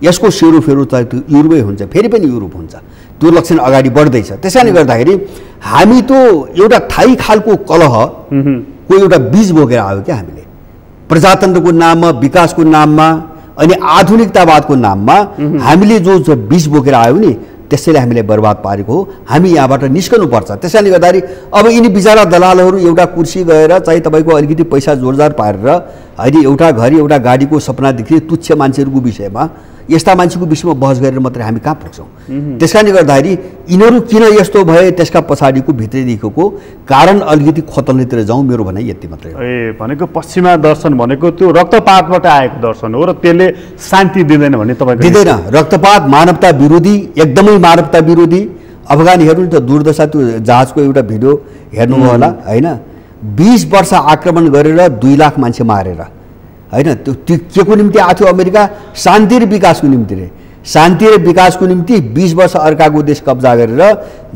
यसको सेरोफेरो चाहिँ त्यो युरोपै हुन्छ, फेरि पनि युरोप हुन्छ। त्यो लक्षण अगाडि बढ्दैछ। त्यसैले गर्दाखेरि हामी त्यो एउटा थाई खालको कलहको एउटा बीज बोकेर आयो क्या हामीले, प्रजातन्त्रको नाममा, विकासको नाममा अनि आधुनिकतावादको नाममा हामीले जो बीज बोकेर आयौँ नि त्यसैले हामीलाई बर्बाद पारेको हो। हामी यहाँबाट निस्कनुपर्छ। त्यसैले गर्दाखेरि अब यिनी बिचारा दलालहरू एउटा कुर्सी गएर चाहिँ तपाईँको अलिकति पैसा जोरजार पारेर अहिले एउटा घर एउटा गाडीको सपना देख्ने तुच्छ मान्छेहरूको विषयमा यस्ता मान्छेको विषयमा बहस गरेर मात्रै हामी कहाँ पुग्छौँ? त्यसकारणले गर्दाखेरि यिनीहरू किन यस्तो भए त्यसका पछाडिको भित्रैदेखिको कारण अलिकति खोतल्नेतिर जाउँ, मेरो भनाइ यति मात्रै हो। भनेको पश्चिमा दर्शन भनेको त्यो रक्तपातबाट आएको दर्शन हो र त्यसले शान्ति दिँदैन भन्ने तपाईँ दिँदैन। रक्तपात मानवता विरोधी, एकदमै मानवता विरोधी। अफगान हेर्नु त दुर्दशा, त्यो जहाजको एउटा भिडियो हेर्नुभयो होला होइन। 20 वर्ष आक्रमण गरेर 2 लाख मान्छे मारेर होइन। त्यो के को निम्ति आएको थियो अमेरिका? शान्ति र विकासको निम्ति रे। शान्ति र विकासको निम्ति 20 वर्ष अर्काको देश कब्जा गरेर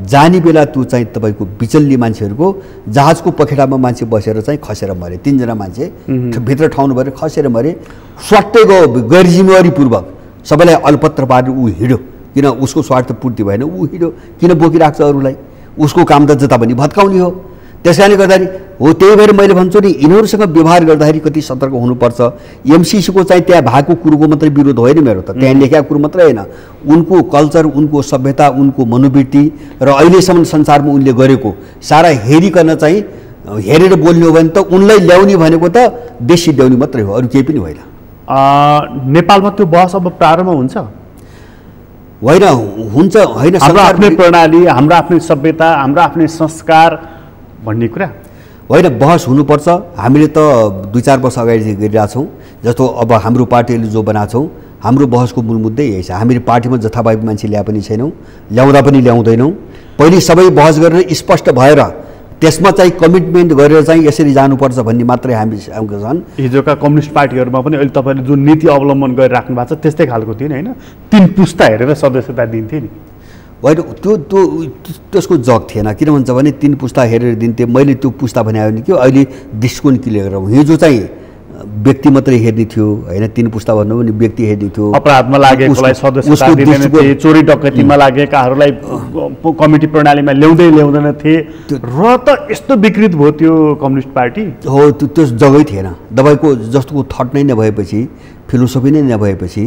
जाने बेला त्यो चाहिँ तपाईँको बिचल्ली मान्छेहरूको जहाजको पखेटामा मान्छे बसेर चाहिँ खसेर मरे। 3 जना मान्छे भित्र ठाउनु भएर खसेर मरे। स्वाट्टै गयो, गैर जिम्मेवारीपूर्वक सबैलाई अलपत्र पारेर ऊ हिँड्यो। किन? उसको स्वार्थ पूर्ति भएन, ऊ हिँड्यो। किन बोकिरहेको छ अरूलाई? उसको काम त जता पनि भत्काउने हो। त्यसकारणले गर्दाखेरि हो, त्यही भएर मैले भन्छु नि यिनीहरूसँग व्यवहार गर्दाखेरि कति सतर्क हुनुपर्छ। एमसिसीको चाहिँ त्यहाँ भएको कुरोको मात्रै विरोध होइन मेरो त, त्यहाँ लेखेको कुरो मात्रै होइन, उनको कल्चर, उनको सभ्यता, उनको मनोवृत्ति र अहिलेसम्म संसारमा उनले गरेको सारा हेरिकन चाहिँ हेरेर बोल्ने हो भने त उनलाई ल्याउने भनेको त देश सिद्ध्याउने मात्रै हो, अरू केही पनि होइन। नेपालमा त्यो बहस अब प्रारम्भ हुन्छ? होइन, हुन्छ होइन। हाम्रो आफ्नै प्रणाली, हाम्रो आफ्नै सभ्यता, हाम्रो आफ्नै संस्कार भन्ने कुरा होइन, बहस हुनुपर्छ। हामीले त 2-4 वर्ष अगाडि गरिरहेछौँ। जस्तो अब हाम्रो पार्टीले जो बनाएको छौँ, हाम्रो बहसको मूल मुद्दै यही छ। हामीले पार्टीमा जथाभावी मान्छे ल्याए पनि छैनौँ, ल्याउँदा पनि ल्याउँदैनौँ। पहिले सबै बहस गरेर स्पष्ट भएर त्यसमा चाहिँ कमिटमेन्ट गरेर चाहिँ यसरी जानुपर्छ भन्ने मात्रै हामीसँग छन्। हिजोका कम्युनिस्ट पार्टीहरूमा पनि अहिले तपाईँले जुन नीति अवलम्बन गरिराख्नु भएको छ त्यस्तै खालको थियो नि होइन? 3 पुस्ता हेरेर सदस्यता दिन्थे नि होइन? त्यसको जग थिएन। किन भन्छ भने 3 पुस्ता हेरेर दिन्थे। मैले त्यो पुस्ता भने हो नि कि अहिले दृष्टिकोण क्लियर गरौँ। हिजो चाहिँ व्यक्ति मात्रै हेर्ने थियो हैन, 3 पुस्ता भन्नु भने व्यक्ति हेर्ने थियो। अपराधमा लागेकोलाई सदस्यता दिँदैन थिए, चोरी डकैतीमा लागेकाहरूलाई कमिटी प्रणालीमा ल्याउँदैन थिए र त यस्तो विकृत भयो त्यो कम्युनिस्ट पार्टी। हो, त्यो जग्गै थिएन। दबाईको जस्तोको थट नै नभएपछि, फिलोसफी नै नभएपछि,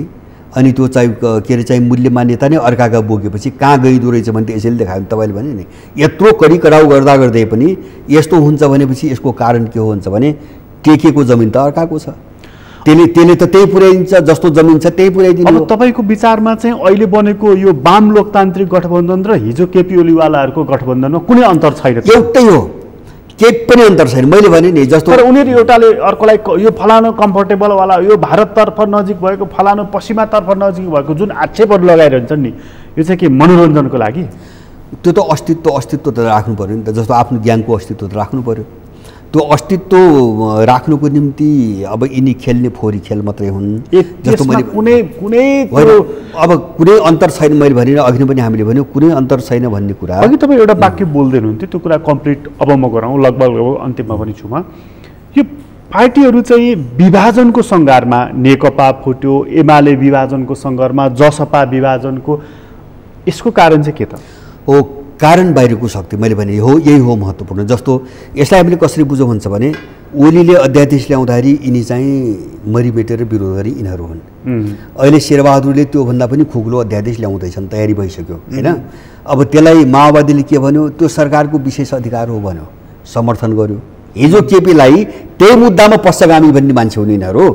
अनि त्यो चाहिँ के अरे चाहिँ मूल्य मान्यता नै अर्काका बोकेपछि कहाँ गइदो रहेछ भने त यसैले देखायो। तपाईँले भने नि यत्रो कडी कराउ गर्दा गर्दै पनि यस्तो हुन्छ भनेपछि यसको कारण के हो भन्छ भने टेकेको जमिन त अर्काको छ, त्यसले त त्यही पुर्याइदिन्छ, जस्तो जमिन छ त्यही पुर्याइदिन्छ। अब तपाईँको विचारमा चाहिँ अहिले बनेको यो वाम लोकतान्त्रिक गठबन्धन र हिजो केपी ओलीवालाहरूको गठबन्धनमा कुनै अन्तर छैन? एउटै हो, केही पनि अन्तर छैन। मैले भने नि जस्तो तर उनीहरू एउटाले अर्कोलाई यो फलानु कम्फर्टेबलवाला, यो भारततर्फ नजिक भएको, फलानु पश्चिमातर्फ नजिक भएको जुन आक्षेपहरू लगाइरहन्छन् नि, यो चाहिँ के मनोरञ्जनको लागि? त्यो त अस्तित्व त राख्नु पऱ्यो नि त। जस्तो आफ्नो ज्ञानको अस्तित्व त राख्नु पऱ्यो। त्यो अस्तित्व राख्नुको निम्ति अब यिनी खेल्ने फोरी खेल मात्रै हुन्। जस्तो मैले कुनै अब कुनै अन्तर छैन। मैले भने अघि पनि हामीले भन्यो कुनै अन्तर छैन भन्ने कुरा। अघि तपाईँ एउटा वाक्य बोल्दै हुनुहुन्थ्यो, त्यो कुरा कम्प्लिट अब म गराउँ, लगभग अन्तिममा पनि छु म। यो पार्टीहरू चाहिँ विभाजनको सङ्घारमा, नेकपा फुट्यो, एमाले विभाजनको सङ्घारमा, जसपा विभाजनको, यसको कारण चाहिँ के त हो? कारण बाहिरको शक्ति। मैले भने हो, यही हो महत्त्वपूर्ण। जस्तो यसलाई हामीले कसरी बुझौँ भन्छ भने ओलीले अध्यादेश ल्याउँदाखेरि यिनी चाहिँ मरिमेटेर विरोध गरी यिनीहरू हुन्। अहिले शेरबहादुरले त्योभन्दा पनि खुग्लो अध्यादेश ल्याउँदैछन्, तयारी भइसक्यो होइन। अब त्यसलाई माओवादीले के भन्यो? त्यो सरकारको विशेष अधिकार हो भन्यो, समर्थन गर्यो। हिजो केपीलाई त्यही मुद्दामा पश्चगामी भन्ने मान्छे हुन् यिनीहरू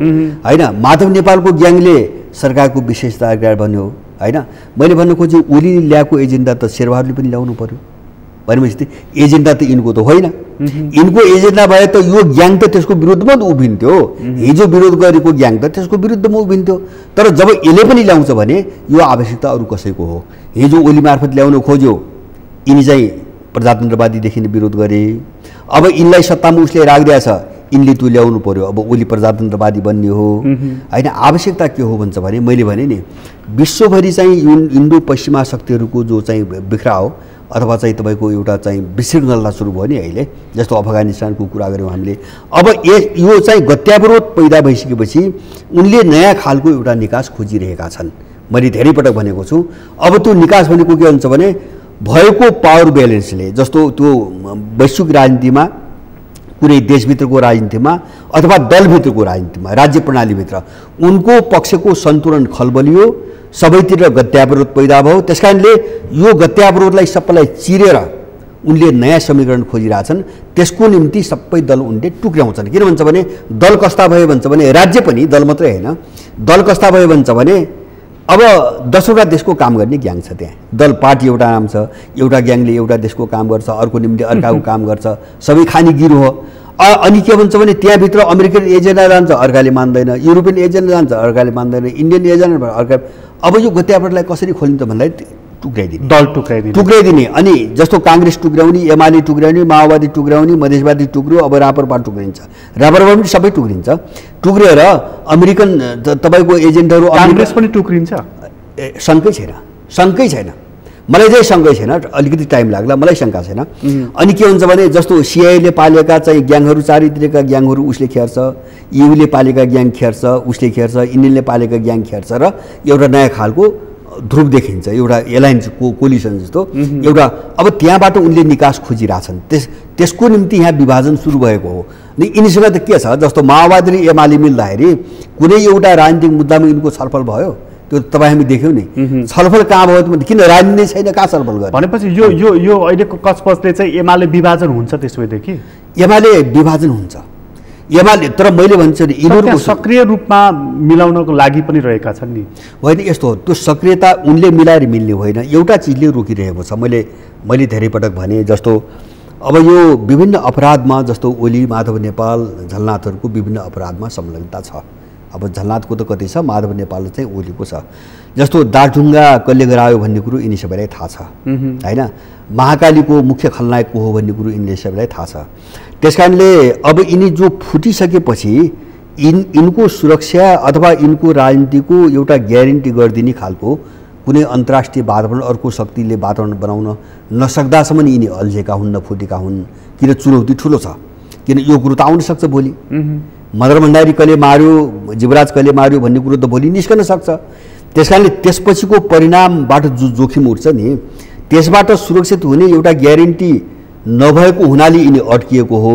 होइन। माधव नेपालको ग्याङले सरकारको विशेष अधिकार भन्यो होइन। मैले भन्नु खोजेँ ओलीले ल्याएको एजेन्डा त शेरबहादुरले पनि ल्याउनु पर्यो भनेपछि एजेन्डा त यिनको त होइन। यिनको एजेन्डा भए त यो ग्याङ त त्यसको विरुद्धमा उभिन्थ्यो। हिजो विरोध गरेको ग्याङ त त्यसको विरुद्धमा उभिन्थ्यो। तर जब यसले पनि ल्याउँछ भने यो आवश्यकता अरू कसैको हो? हिजो ओली मार्फत ल्याउन खोज्यो, यिनी चाहिँ प्रजातन्त्रवादीदेखि विरोध गरे। अब यिनलाई सत्तामा उसले राखिदिएको छ, यिनले त्यो ल्याउनु पर्यो। अब ओली प्रजातन्त्रवादी बन्ने हो होइन। आवश्यकता के हो भन्छ भने मैले भने नि विश्वभरि चाहिँ इन्डो पश्चिमा शक्तिहरूको जो चाहिँ बिखराव अथवा चाहिँ तपाईँको एउटा चाहिँ विशृङ्खलता सुरु भयो नि अहिले। जस्तो अफगानिस्तानको कुरा गऱ्यौँ हामीले। अब यो चाहिँ गत्यावरोध पैदा भइसकेपछि उनले नयाँ खालको एउटा निकास खोजिरहेका छन्। मैले धेरै पटक भनेको छु। अब त्यो निकास भनेको के हुन्छ भने भएको पावर ब्यालेन्सले, जस्तो त्यो वैश्विक राजनीतिमा, कुनै देशभित्रको राजनीतिमा अथवा दलभित्रको राजनीतिमा, राज्य प्रणालीभित्र उनको पक्षको सन्तुलन खलबलियो, सबैतिर गत्यावरोध पैदा भयो। त्यसकारणले यो गत्यावरोधलाई सबैलाई चिरेर उनले नयाँ समीकरण खोजिरहेछन्। त्यसको निम्ति सबै दल उनले टुक्र्याउँछन्। किन भन्छ भने दल कस्ता भयो भन्छ भने राज्य पनि दल मात्रै होइन, दल कस्ता भयो भन्छ भने अब 10वटा देशको काम गर्ने ग्याङ छ त्यहाँ। दल पार्टी एउटा नाम छ, एउटा ग्याङले एउटा देशको काम गर्छ, अर्को निम्ति अर्काको काम गर्छ, सबै खाने गिरो हो। अनि के भन्छ भने त्यहाँभित्र अमेरिकन एजेन्डा जान्छ, अर्काले मान्दैन, युरोपियन एजेन्डा जान्छ, अर्काले मान्दैन, इन्डियन एजेन्डा अर्का। अब यो गत्यावरोधलाई कसरी खोलिन्छ भन्दा टुक्राइदिने, दल टुक्राइदिने। अनि जस्तो काङ्ग्रेस टुक्राउने, एमाले टुक्राउने, माओवादी टुक्राउने, मधेसवादी टुक्रियो, अब रापरपा टुक्रिन्छ, रापरपा पनि सबै टुक्रिन्छ। टुक्रिएर अमेरिकन तपाईँको एजेन्टहरू, काङ्ग्रेस पनि टुक्रिन्छ। शङ्कै छैन, मलाई चाहिँ शङ्कै छैन। अलिकति टाइम लाग्ला, मलाई शङ्का छैन। अनि के हुन्छ भने जस्तो सिआइएले पालेका चाहिँ ग्याङहरू, चारैतिरका ग्याङहरू उसले खेर्छ, युले पालेका ग्याङ खेर्छ, उसले खेर्छ, इन्डियनले पालेका ग्याङ खेर्छ र एउटा नयाँ खालको ध्रुव देखिन्छ, एउटा एलायन्स कोलिसन जस्तो एउटा। अब त्यहाँबाट उनले निकास खोजिरहेछन्। त्यसको निम्ति यहाँ विभाजन सुरु भएको हो। अनि यिनीसँग त के छ, जस्तो माओवादी र एमाले मिल्दाखेरि कुनै एउटा राजनीतिक मुद्दामा यिनको छलफल भयो, त्यो तपाईँ हामी देख्यौँ नि। छलफल कहाँ भयो त? किन राजनीति छैन, कहाँ छलफल गर्ने? भनेपछि यो अहिलेको कचपचले चाहिँ एमाले विभाजन हुन्छ त्यसैदेखि? एमाले विभाजन हुन्छ, एमाले। तर मैले भन्छु नि यिनीहरू सक्रिय रूपमा मिलाउनको लागि पनि रहेका छन् नि। होइन, यस्तो हो, त्यो सक्रियता उनले मिलाएर मिल्ने होइन, एउटा चिजले रोकिरहेको छ। मैले धेरै पटक भने जस्तो अब यो विभिन्न अपराधमा, जस्तो ओली, माधव नेपाल, झलनाथहरूको विभिन्न अपराधमा संलग्नता छ। अब झलनाथको त कति छ, माधव नेपाल चाहिँ ओलीको छ। जस्तो दार्चुङ्गा कसले गरायो भन्ने कुरो यिनी सबैलाई थाहा छ होइन। महाकालीको मुख्य खलनायक को हो भन्ने कुरो यिनले सबैलाई थाहा छ। त्यसकारणले अब यिनी जो फुटिसकेपछि यिनको सुरक्षा अथवा यिनको राजनीतिको एउटा ग्यारेन्टी गरिदिने खालको कुनै अन्तर्राष्ट्रिय वातावरण, अर्को शक्तिले वातावरण बनाउन नसक्दासम्म यिनी अल्झेका हुन्, नफुटेका हुन्। किन चुनौती ठुलो छ, किन यो कुरो त आउन सक्छ भोलि मदर भण्डारी कहिले मार्यो, जीवराज कहिले मार्यो भन्ने कुरो त भोलि निस्कन सक्छ। त्यस कारणले त्यसपछिको परिणामबाट जो जोखिम उठ्छ नि, त्यसबाट सुरक्षित हुने एउटा ग्यारेन्टी नभएको हुनाले यिनी अड्किएको हो।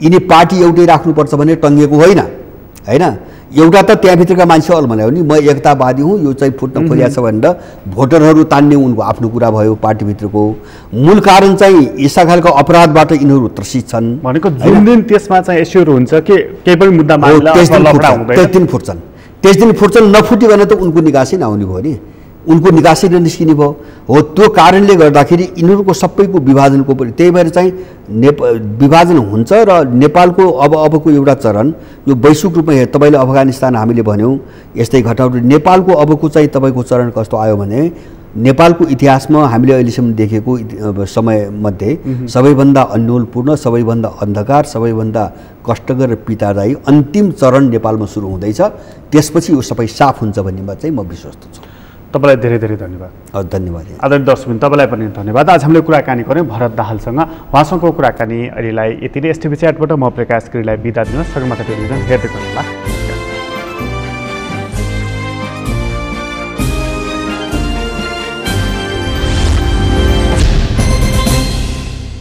यिनी पार्टी एउटै राख्नुपर्छ भने टङ्गिएको होइन, होइन। एउटा त त्यहाँभित्रका मान्छे अल्मल्यायो नि, म एकतावादी हुँ, यो चाहिँ फुट्न खोलिया छ भनेर भोटरहरू तान्ने उनको आफ्नो कुरा भयो। पार्टीभित्रको मूल कारण चाहिँ यस्ता खालको अपराधबाट यिनीहरू त्रसित छन् भनेको। जुन दिन त्यसमा चाहिँ एस्योर हुन्छ कि केही पनि मुद्दा मामिला लफडा हुँदैन, त्यस दिन फुट्छन्। त्यस दिन फुट्छन्, नफुटिकन त उनको निकासै नआउने भयो नि, उनको निकासै ननिस्किने भयो। हो, त्यो कारणले गर्दाखेरि यिनीहरूको सबैको विभाजनको पनि त्यही भएर चाहिँ विभाजन हुन्छ। र नेपालको अबको एउटा चरण यो वैश्विक रूपमा तपाईँले अफगानिस्तान हामीले भन्यौँ यस्तै घटनाहरू, नेपालको अबको चाहिँ तपाईँको चरण कस्तो आयो भने नेपालको इतिहासमा हामीले अहिलेसम्म देखेको समयमध्ये सबैभन्दा अन्योलपूर्ण, सबैभन्दा अन्धकार, सबैभन्दा कष्टकर र पीडादायी अन्तिम चरण नेपालमा सुरु हुँदैछ। त्यसपछि यो सबै साफ हुन्छ भन्नेमा चाहिँ म विश्वस्त छु। तपाईँलाई धेरै धेरै धन्यवाद। धन्यवाद आदरणीय दर्शकबिन, तपाईँलाई पनि धन्यवाद। आज हामीले कुराकानी गऱ्यौँ भरत दाहालसँग। उहाँसँगको कुराकानी अहिलेलाई यति नै। एसटिभी च्याटबाट म प्रकाश गिरीलाई बिदा दिन सगरमाथा टेलिभिजन हेर्दै गर्नुहोला।